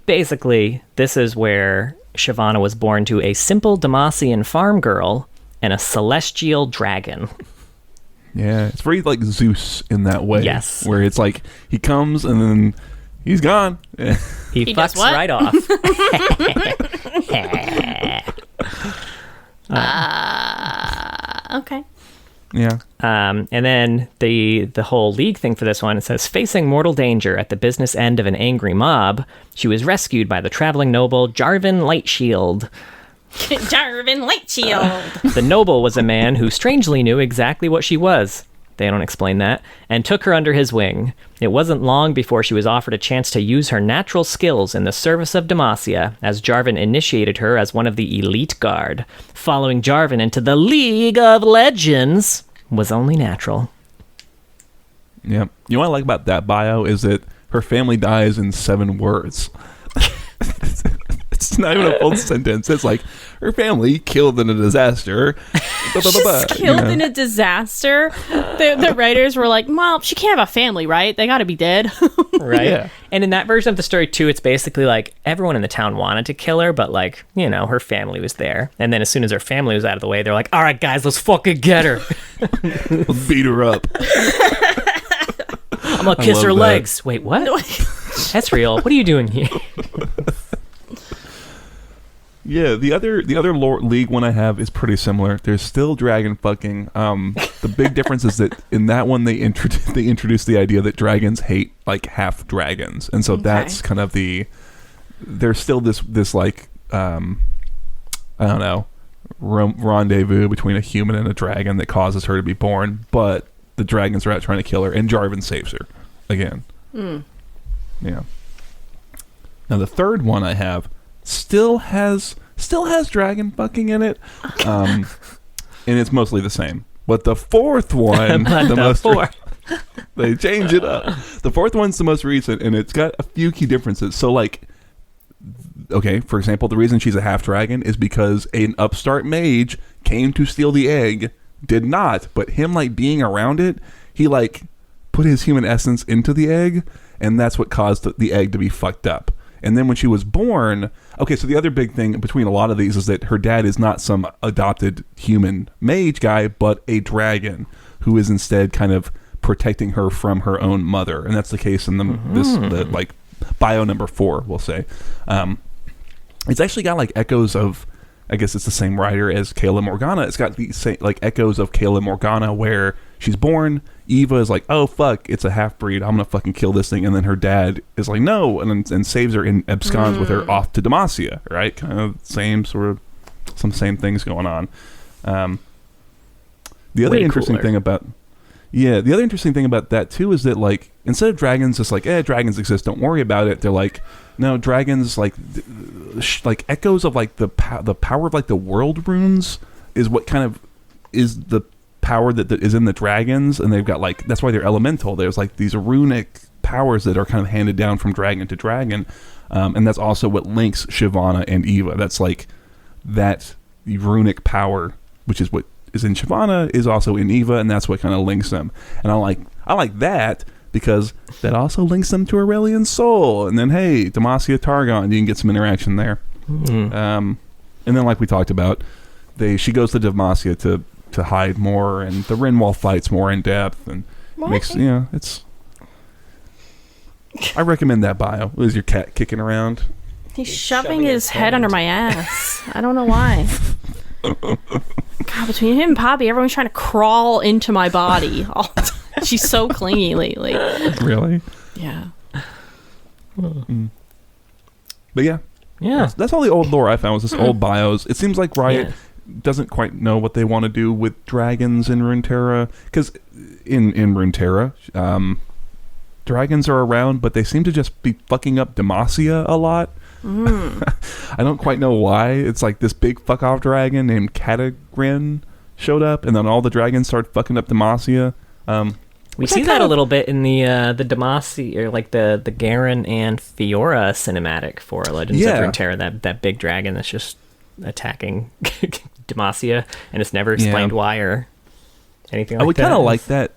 Basically, this is where Shyvana was born to a simple Demacian farm girl and a celestial dragon. Yeah, it's very like Zeus in that way. Yes. Where it's like, he comes and then he's gone. He fucks right off. Okay. Yeah. And then the whole League thing for this one, it says, facing mortal danger at the business end of an angry mob, she was rescued by the traveling noble Jarvan Lightshield. Jarvan Lightshield. The noble was a man who strangely knew exactly what she was. They don't explain that, and took her under his wing. It wasn't long before she was offered a chance to use her natural skills in the service of Demacia, as Jarvan initiated her as one of the elite guard. Following Jarvan into the League of Legends was only natural. Yeah. You know what I like about that bio is that her family dies in 7 words. It's not even a full sentence. It's like, her family killed in a disaster. She's killed in a disaster. The writers were like, well, she can't have a family, right? They got to be dead. Right? Yeah. And in that version of the story, too, it's basically like everyone in the town wanted to kill her, but like, her family was there. And then as soon as her family was out of the way, they're like, all right, guys, let's fucking get her. Let's beat her up. I'm going to kiss her legs. Wait, what? That's real. What are you doing here? Yeah, the other League one I have is pretty similar. There's still dragon fucking. The big difference is that in that one they introduced the idea that dragons hate like half dragons, and so that's kind of there's still this like I don't know, rendezvous between a human and a dragon that causes her to be born, but the dragons are out trying to kill her, and Jarvan saves her again. Yeah. Now the third one I have still has dragon fucking in it, and it's mostly the same. But the fourth one, They change it up. The fourth one's the most recent, and it's got a few key differences. So, like, okay, for example, the reason she's a half dragon is because an upstart mage came to steal the egg, did not, but him, like, being around it, he, like, put his human essence into the egg, and that's what caused the egg to be fucked up. And then when she was born, okay, so the other big thing between a lot of these is that her dad is not some adopted human mage guy, but a dragon who is instead kind of protecting her from her own mother. And that's the case in the like bio number 4, we'll say. It's actually got like echoes of, I guess it's the same writer as Kayla Morgana. It's got the same, like, echoes of Kayla Morgana, where she's born, Eva is like, oh fuck, it's a half-breed, I'm gonna fucking kill this thing, and then her dad is like, no, and saves her and absconds with her off to Demacia, right? Kind of same sort of, some same things going on. The other interesting thing about that too is that, like, instead of dragons just like, dragons exist, don't worry about it, they're like, no, dragons, like echoes of like the power of like the world runes is what kind of is the power that is in the dragons, and they've got, like, that's why they're elemental. There's like these runic powers that are kind of handed down from dragon to dragon, and that's also what links Shyvana and Eva. That's like that runic power, which is what is in Shyvana, is also in Eva, and that's what kind of links them. And I like that because that also links them to Aurelian's soul. And then, hey, Demacia Targon, you can get some interaction there. And then, like we talked about, she goes to Demacia to hide more, and the Rinwall fight's more in depth, and makes, it's. I recommend that bio. Is your cat kicking around? He's shoving his head under my ass. I don't know why. God, between him and Poppy, everyone's trying to crawl into my body all the time. She's so clingy lately. Really? Yeah. But yeah. That's all the old lore I found, was this old bios. It seems like Riot doesn't quite know what they want to do with dragons in Runeterra, because in Runeterra, dragons are around, but they seem to just be fucking up Demacia a lot. I don't quite know why. It's like this big fuck off dragon named Catagrin showed up, and then all the dragons started fucking up Demacia. We see that a little bit in the Demacia, or like the Garen and Fiora cinematic for Legends of Runeterra. That big dragon that's just attacking Demacia, and it's never explained why or anything like that. I would kind of like that.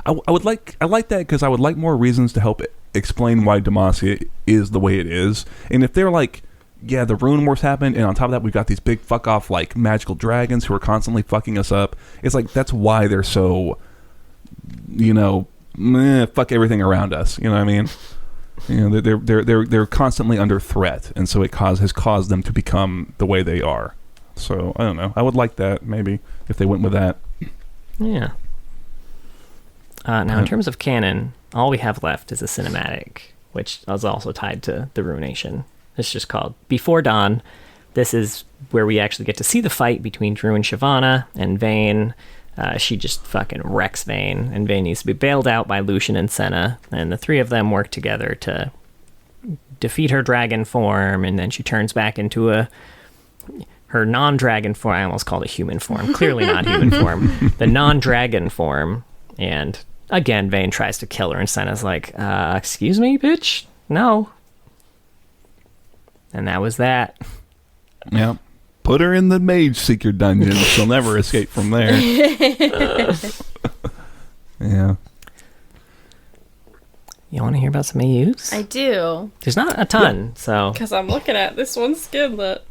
I like that because I would like more reasons to help explain why Demacia is the way it is. And if they're like, yeah, the rune wars happened, and on top of that we've got these big fuck off like magical dragons who are constantly fucking us up, it's like that's why they're so, fuck everything around us. You know what I mean? They're constantly under threat, and so it has caused them to become the way they are. So I don't know. I would like that maybe if they went with that. Yeah. Now, in terms of canon, all we have left is a cinematic, which is also tied to the Ruination. It's just called Before Dawn. This is where we actually get to see the fight between Drew and Shyvana and Vayne. She just fucking wrecks Vayne, and Vayne needs to be bailed out by Lucian and Senna, and the three of them work together to defeat her dragon form, and then she turns back into her non-dragon form. I almost called it human form. Clearly not human form. The non-dragon form, and again, Vayne tries to kill her, and Senna's like, excuse me, bitch? No. And that was that. Yeah. Put her in the Mage Seeker dungeon. She'll never escape from there. Yeah. You want to hear about some AUs? I do. There's not a ton, so... Because I'm looking at this one skinlet.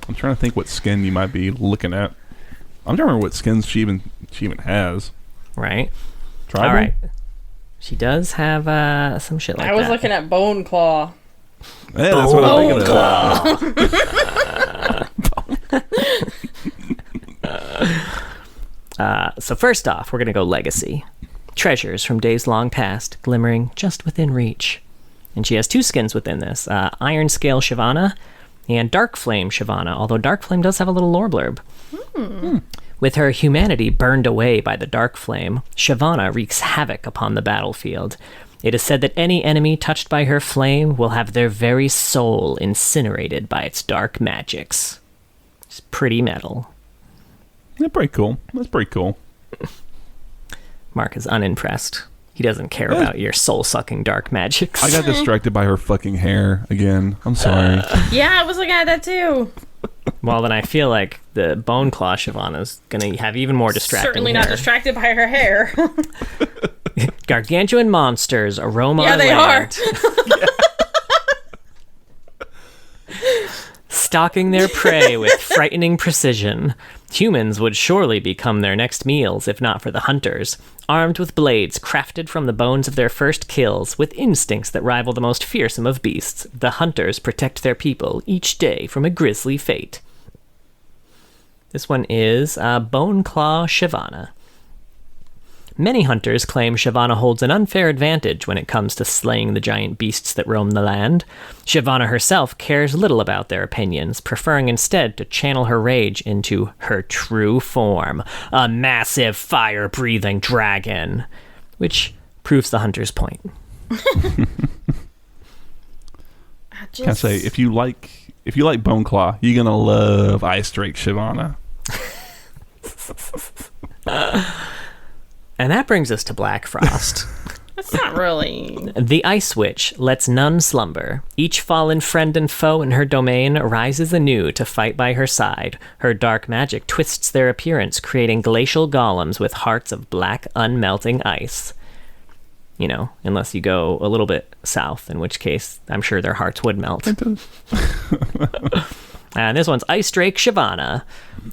I'm trying to think what skin you might be looking at. I'm trying to remember what skins she even has. Right. Tribal? All right. She does have some shit like that. I was looking at Bone Claw. Yeah, that's what I'm thinking of. So first off, we're going to go Legacy. Treasures from days long past, glimmering just within reach. And she has two skins within this. Iron Scale Shyvana and Dark Flame Shyvana, although Dark Flame does have a little lore blurb. With her humanity burned away by the Dark Flame, Shyvana wreaks havoc upon the battlefield. It is said that any enemy touched by her flame will have their very soul incinerated by its dark magics. It's pretty metal. Yeah, pretty cool. That's pretty cool. Mark is unimpressed. He doesn't care about your soul-sucking dark magics. I got distracted by her fucking hair again. I'm sorry. Yeah, I was looking at that too. Well, then I feel like the Bone Claw Shyvana's going to have even more distracting Certainly hair. not distracted by her hair. Gargantuan monsters roam Yeah, our they land. Stalking their prey with frightening precision. Humans would surely become their next meals if not for the hunters, armed with blades crafted from the bones of their first kills, with instincts that rival the most fearsome of beasts. The hunters protect their people each day from a grisly fate. This one is Bone Claw Shyvana. Many hunters claim Shyvana holds an unfair advantage when it comes to slaying the giant beasts that roam the land. Shyvana herself cares little about their opinions, preferring instead to channel her rage into her true form, a massive fire-breathing dragon, which proves the hunter's point. Can I say, if you like Bone Claw, you're gonna love Ice Drake Shyvana. And that brings us to Black Frost. That's not really... The Ice Witch lets none slumber. Each fallen friend and foe in her domain rises anew to fight by her side. Her dark magic twists their appearance, creating glacial golems with hearts of black, unmelting ice. You know, unless you go a little bit south, in which case I'm sure their hearts would melt. And this one's Ice Drake Shyvana.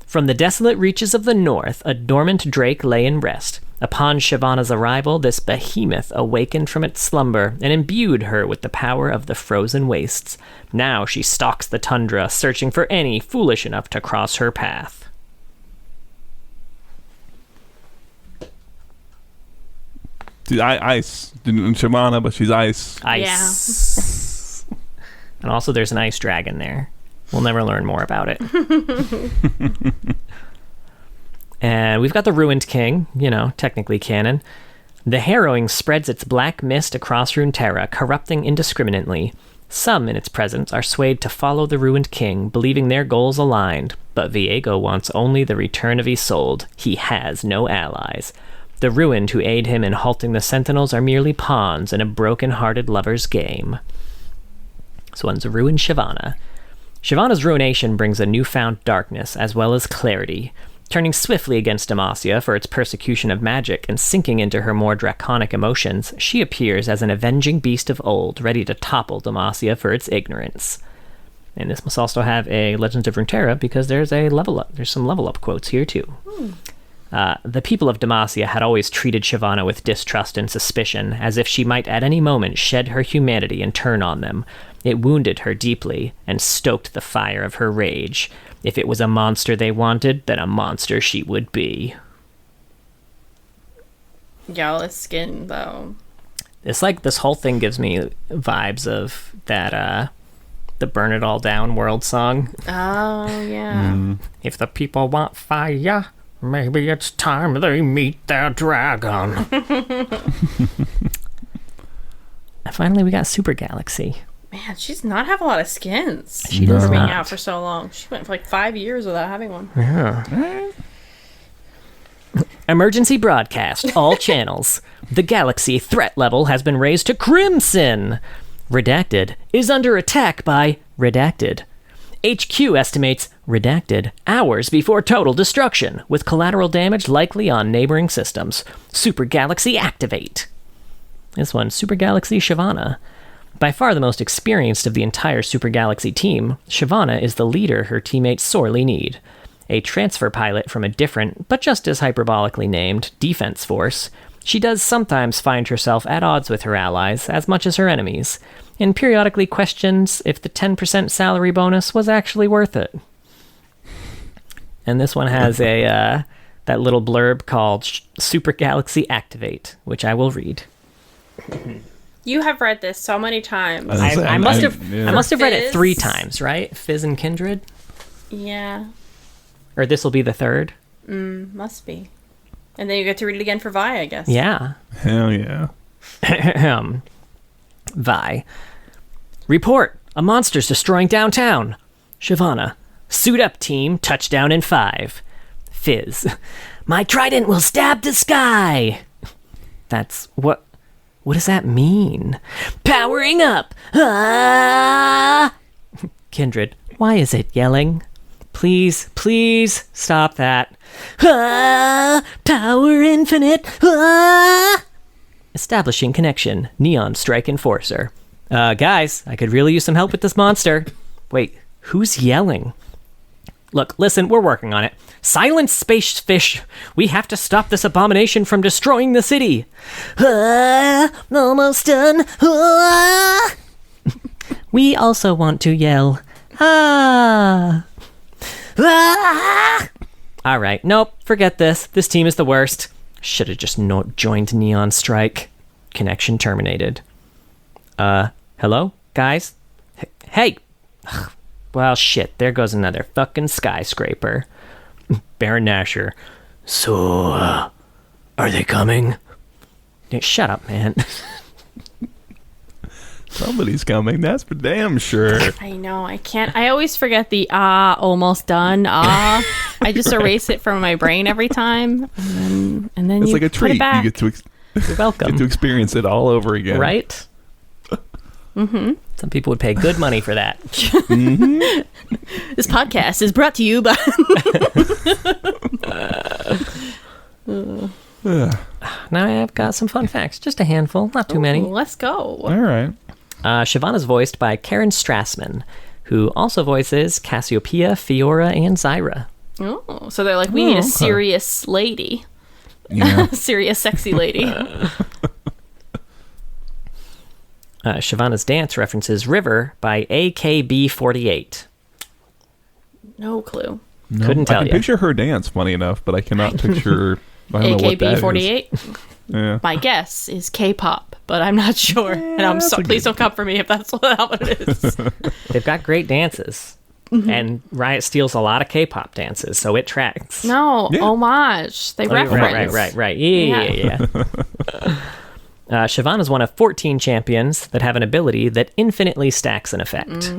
From the desolate reaches of the north, a dormant drake lay in rest. Upon Shyvana's arrival, this behemoth awakened from its slumber and imbued her with the power of the frozen wastes. Now she stalks the tundra, searching for any foolish enough to cross her path. Dude, ice. Shyvana, but she's ice. Ice. Yeah. And also there's an ice dragon there. We'll never learn more about it. And we've got the Ruined King, you know, technically canon. The harrowing spreads its black mist across Runeterra, corrupting indiscriminately. Some in its presence are swayed to follow the Ruined King, believing their goals aligned. But Viego wants only the return of Isolde. He has no allies. The Ruined who aid him in halting the Sentinels are merely pawns in a broken-hearted lover's game. This one's Ruined Shyvana. Shyvana's ruination brings a newfound darkness as well as clarity. Turning swiftly against Demacia for its persecution of magic and sinking into her more draconic emotions, she appears as an avenging beast of old, ready to topple Demacia for its ignorance. And this must also have a Legends of Runeterra because there's some level up quotes here too. The people of Demacia had always treated Shyvana with distrust and suspicion, as if she might at any moment shed her humanity and turn on them. It wounded her deeply and stoked the fire of her rage. If it was a monster they wanted, then a monster she would be. Gallus skin, though. It's like this whole thing gives me vibes of that, the Burn It All Down world song. Oh, yeah. If the people want fire, maybe it's time they meet their dragon. And finally, we got Super Galaxy. Man, she does not have a lot of skins. She does for being not. out for so long. She went for like 5 years without having one. Yeah. Emergency broadcast, all channels. The Galaxy threat level has been raised to Crimson. Redacted is under attack by Redacted. HQ estimates Redacted hours before total destruction, with collateral damage likely on neighboring systems. Super Galaxy activate. This one, Super Galaxy Shyvana. By far the most experienced of the entire Super Galaxy team, Shyvana is the leader her teammates sorely need. A transfer pilot from a different, but just as hyperbolically named, defense force, she does sometimes find herself at odds with her allies as much as her enemies, and periodically questions if the 10% salary bonus was actually worth it. And this one has that little blurb called Super Galaxy Activate, which I will read. You have read this so many times. I must have read it Fizz? 3 times, right? Fizz and Kindred? Yeah. Or this will be the 3rd? Must be. And then you get to read it again for Vi, I guess. Yeah. Hell yeah. Vi. Report. A monster's destroying downtown. Shyvana. Suit up, team. Touchdown in 5. Fizz. My trident will stab the sky. That's what does that mean? Powering up! Ah! Kindred, why is it yelling? Please stop that. Ah! Power infinite! Ah! Establishing connection. Neon Strike Enforcer. Guys, I could really use some help with this monster. Wait, who's yelling? Look, listen, we're working on it. Silence, space fish. We have to stop this abomination from destroying the city. Almost done. We also want to yell. Ah. All right, nope, forget this. This team is the worst. Should have just joined Neon Strike. Connection terminated. Hello, guys? Hey! Well, shit, there goes another fucking skyscraper. Baron Nashor. So, are they coming? Shut up, man. Somebody's coming, that's for damn sure. I know, I can't. I always forget the almost done. I just erase it from my brain every time. And then it's you like a put treat. it back. You get to You're welcome. get to experience it all over again. Right? Mm-hmm. Some people would pay good money for that. Mm-hmm. This podcast is brought to you by... Now I've got some fun facts. Just a handful, not too many. Let's go. All right. Shyvana's voiced by Karen Strassman, who also voices Cassiopeia, Fiora, and Zyra. Oh, so they're like, we need a serious lady. Yeah. Serious, sexy lady. Shyvana's dance references River by AKB48. No clue. No, Couldn't tell I can you. picture her dance, funny enough, but I cannot picture... I don't know what that is. AKB48? Yeah. My guess is K-pop, but I'm not sure. And I'm that's so a please good- don't come for me if that's what it is. They've got great dances. And Riot steals a lot of K-pop dances, so it tracks. No, Yeah. homage. They Right, reference. right. Yeah. Shyvana's one of 14 champions that have an ability that infinitely stacks an effect.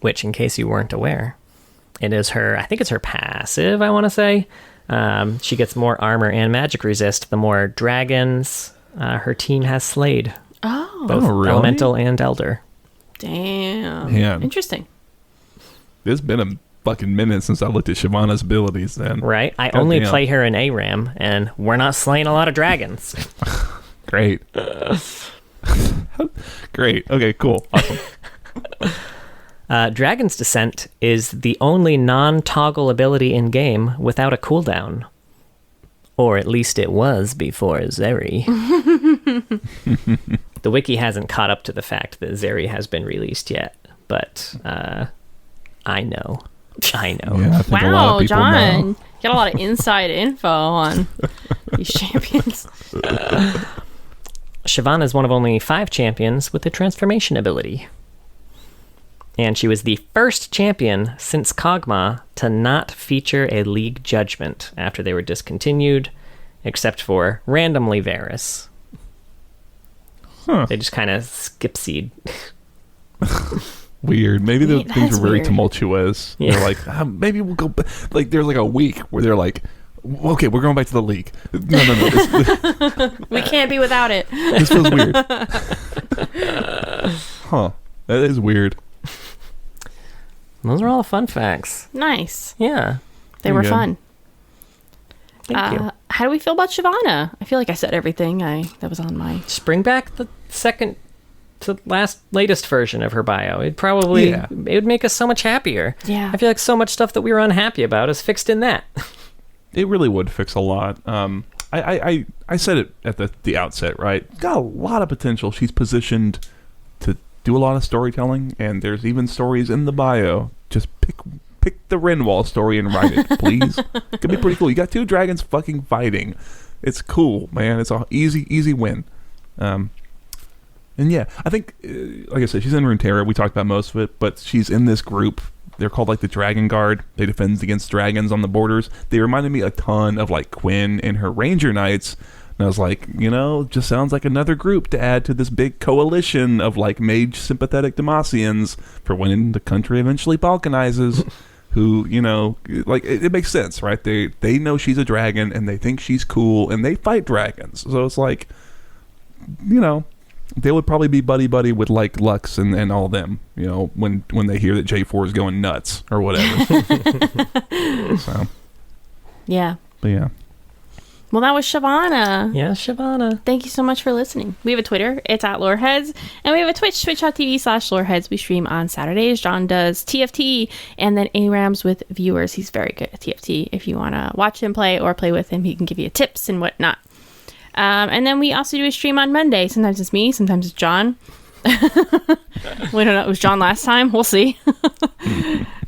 Which, in case you weren't aware, it is her, I think it's her passive, I want to say. She gets more armor and magic resist the more dragons her team has slayed. Oh. Both really? elemental and elder. Damn. Yeah. Interesting. It's been a fucking minute since I looked at Shyvana's abilities then. Right? I God only damn. play her in ARAM, and we're not slaying a lot of dragons. Great. Great. Okay, cool. Awesome. Dragon's Descent is the only non-toggle ability in-game without a cooldown. Or at least it was before Zeri. The wiki hasn't caught up to the fact that Zeri has been released yet, but I know. Yeah, I think a lot Wow, of people John. know. Got a lot of inside info on these champions. Shyvana is one of only 5 champions with a transformation ability. And she was the first champion since Kog'Maw to not feature a league judgment after they were discontinued, except for randomly Varus. Huh. They just kind of skip seed. Weird. Maybe the Wait, things that's are very weird. tumultuous. Yeah. They're like, maybe we'll go. Like, there's like a week where they're like, okay, we're going back to the league. No. We can't be without it. This feels weird. Huh. That is weird. Those are all the fun facts. Nice. Yeah. They were good. fun. Thank you. How do we feel about Shyvana? I feel like I said everything that was on my... Just bring back the second to latest version of her bio. It'd probably, Yeah. it would make us so much happier. Yeah. I feel like so much stuff that we were unhappy about is fixed in that. It really would fix a lot. I said it at the outset, right? Got a lot of potential. She's positioned to do a lot of storytelling, and there's even stories in the bio. Just pick the Renwall story and write it, please. Could be pretty cool. You got 2 dragons fucking fighting. It's cool, man. It's an easy win. And yeah, I think, like I said, she's in Runeterra. We talked about most of it, but she's in this group. They're called like the Dragon Guard. They defend against dragons on the borders. They reminded me a ton of like Quinn and her Ranger Knights. And I was like, just sounds like another group to add to this big coalition of like mage sympathetic Demacians for when the country eventually balkanizes. who, like it makes sense, right? They know she's a dragon and they think she's cool and they fight dragons. So it's like, they would probably be buddy with like Lux and all them, when they hear that J4 is going nuts or whatever. So yeah. But yeah. Well, that was Shyvana. Yeah, Shyvana. Thank you so much for listening. We have a Twitter. It's @Loreheads. And we have a Twitch, twitch.tv/Loreheads. We stream on Saturdays. John does TFT and then ARAMs with viewers. He's very good at TFT. If you want to watch him play or play with him, he can give you tips and whatnot. And then we also do a stream on Monday. Sometimes it's me. Sometimes it's John. We don't know. It was John last time. We'll see.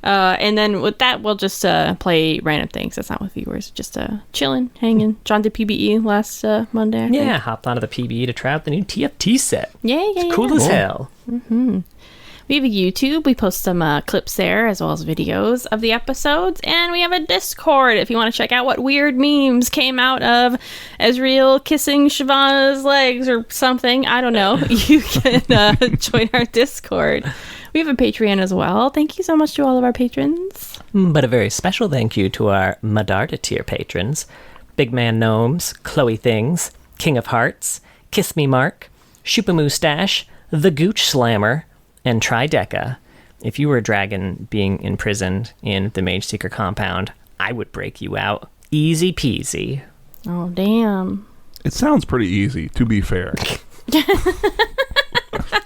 And then with that, we'll just play random things. That's not with viewers. Just chilling, hanging. John did PBE last Monday. I think. Yeah, hopped onto the PBE to try out the new TFT set. Yeah. It's cool as hell. Mm-hmm. We have a YouTube. We post some clips there as well as videos of the episodes. And we have a Discord if you want to check out what weird memes came out of Ezreal kissing Shyvana's legs or something. I don't know. You can join our Discord. We have a Patreon as well. Thank you so much to all of our patrons. But a very special thank you to our Medarda tier patrons. Big Man Gnomes, Chloe Things, King of Hearts, Kiss Me Mark, Shupa Moustache, The Gooch Slammer, and Trideca. If you were a dragon being imprisoned in the Mage Seeker compound, I would break you out. Easy peasy. Oh, damn. It sounds pretty easy, to be fair.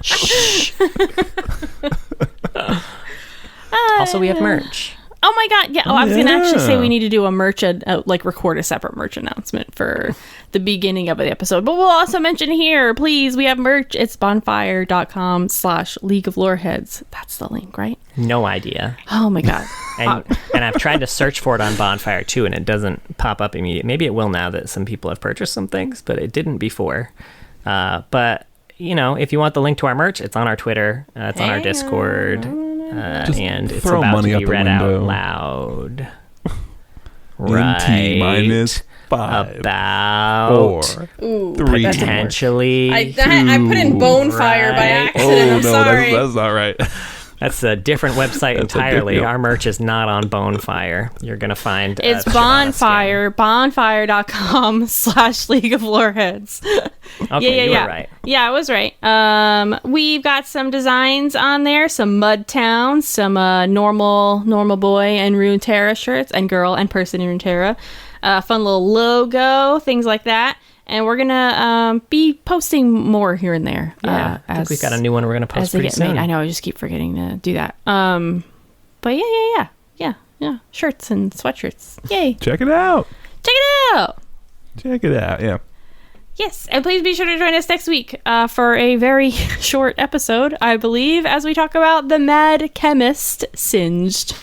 Shh. Also, we have merch. Oh my god, yeah. I was gonna actually say we need to do a merch, record a separate merch announcement for the beginning of the episode. But we'll also mention here, please, we have merch. It's bonfire.com/League of Loreheads. That's the link, right? No idea. Oh my god. And I've tried to search for it on Bonfire too, and it doesn't pop up immediately. Maybe it will now that some people have purchased some things, but it didn't before. But if you want the link to our merch, it's on our Twitter. It's on our Discord. And it's about money to be out the read window. out loud. NT minus 5, about 4, Ooh, 3, potentially. I put in Bonefire by Right. accident. I'm sorry. That's not right. That's a different website That's a entirely. different- Our merch is not on Bonfire. You're going to find It's Shyvana Bonfire, bonfire.com/League of Loreheads. skin. Okay, you were right. Yeah, I was right. We've got some designs on there, some Mud Town, some normal boy and Runeterra shirts, and girl and person in Runeterra. Fun little logo, things like that. And we're gonna be posting more here and there. Yeah, I think we've got a new one we're gonna post pretty soon. I know, I just keep forgetting to do that. But yeah, shirts and sweatshirts. Yay! Check it out. Check it out. Yeah. Yes, and please be sure to join us next week for a very short episode, I believe, as we talk about the Mad Chemist Singed.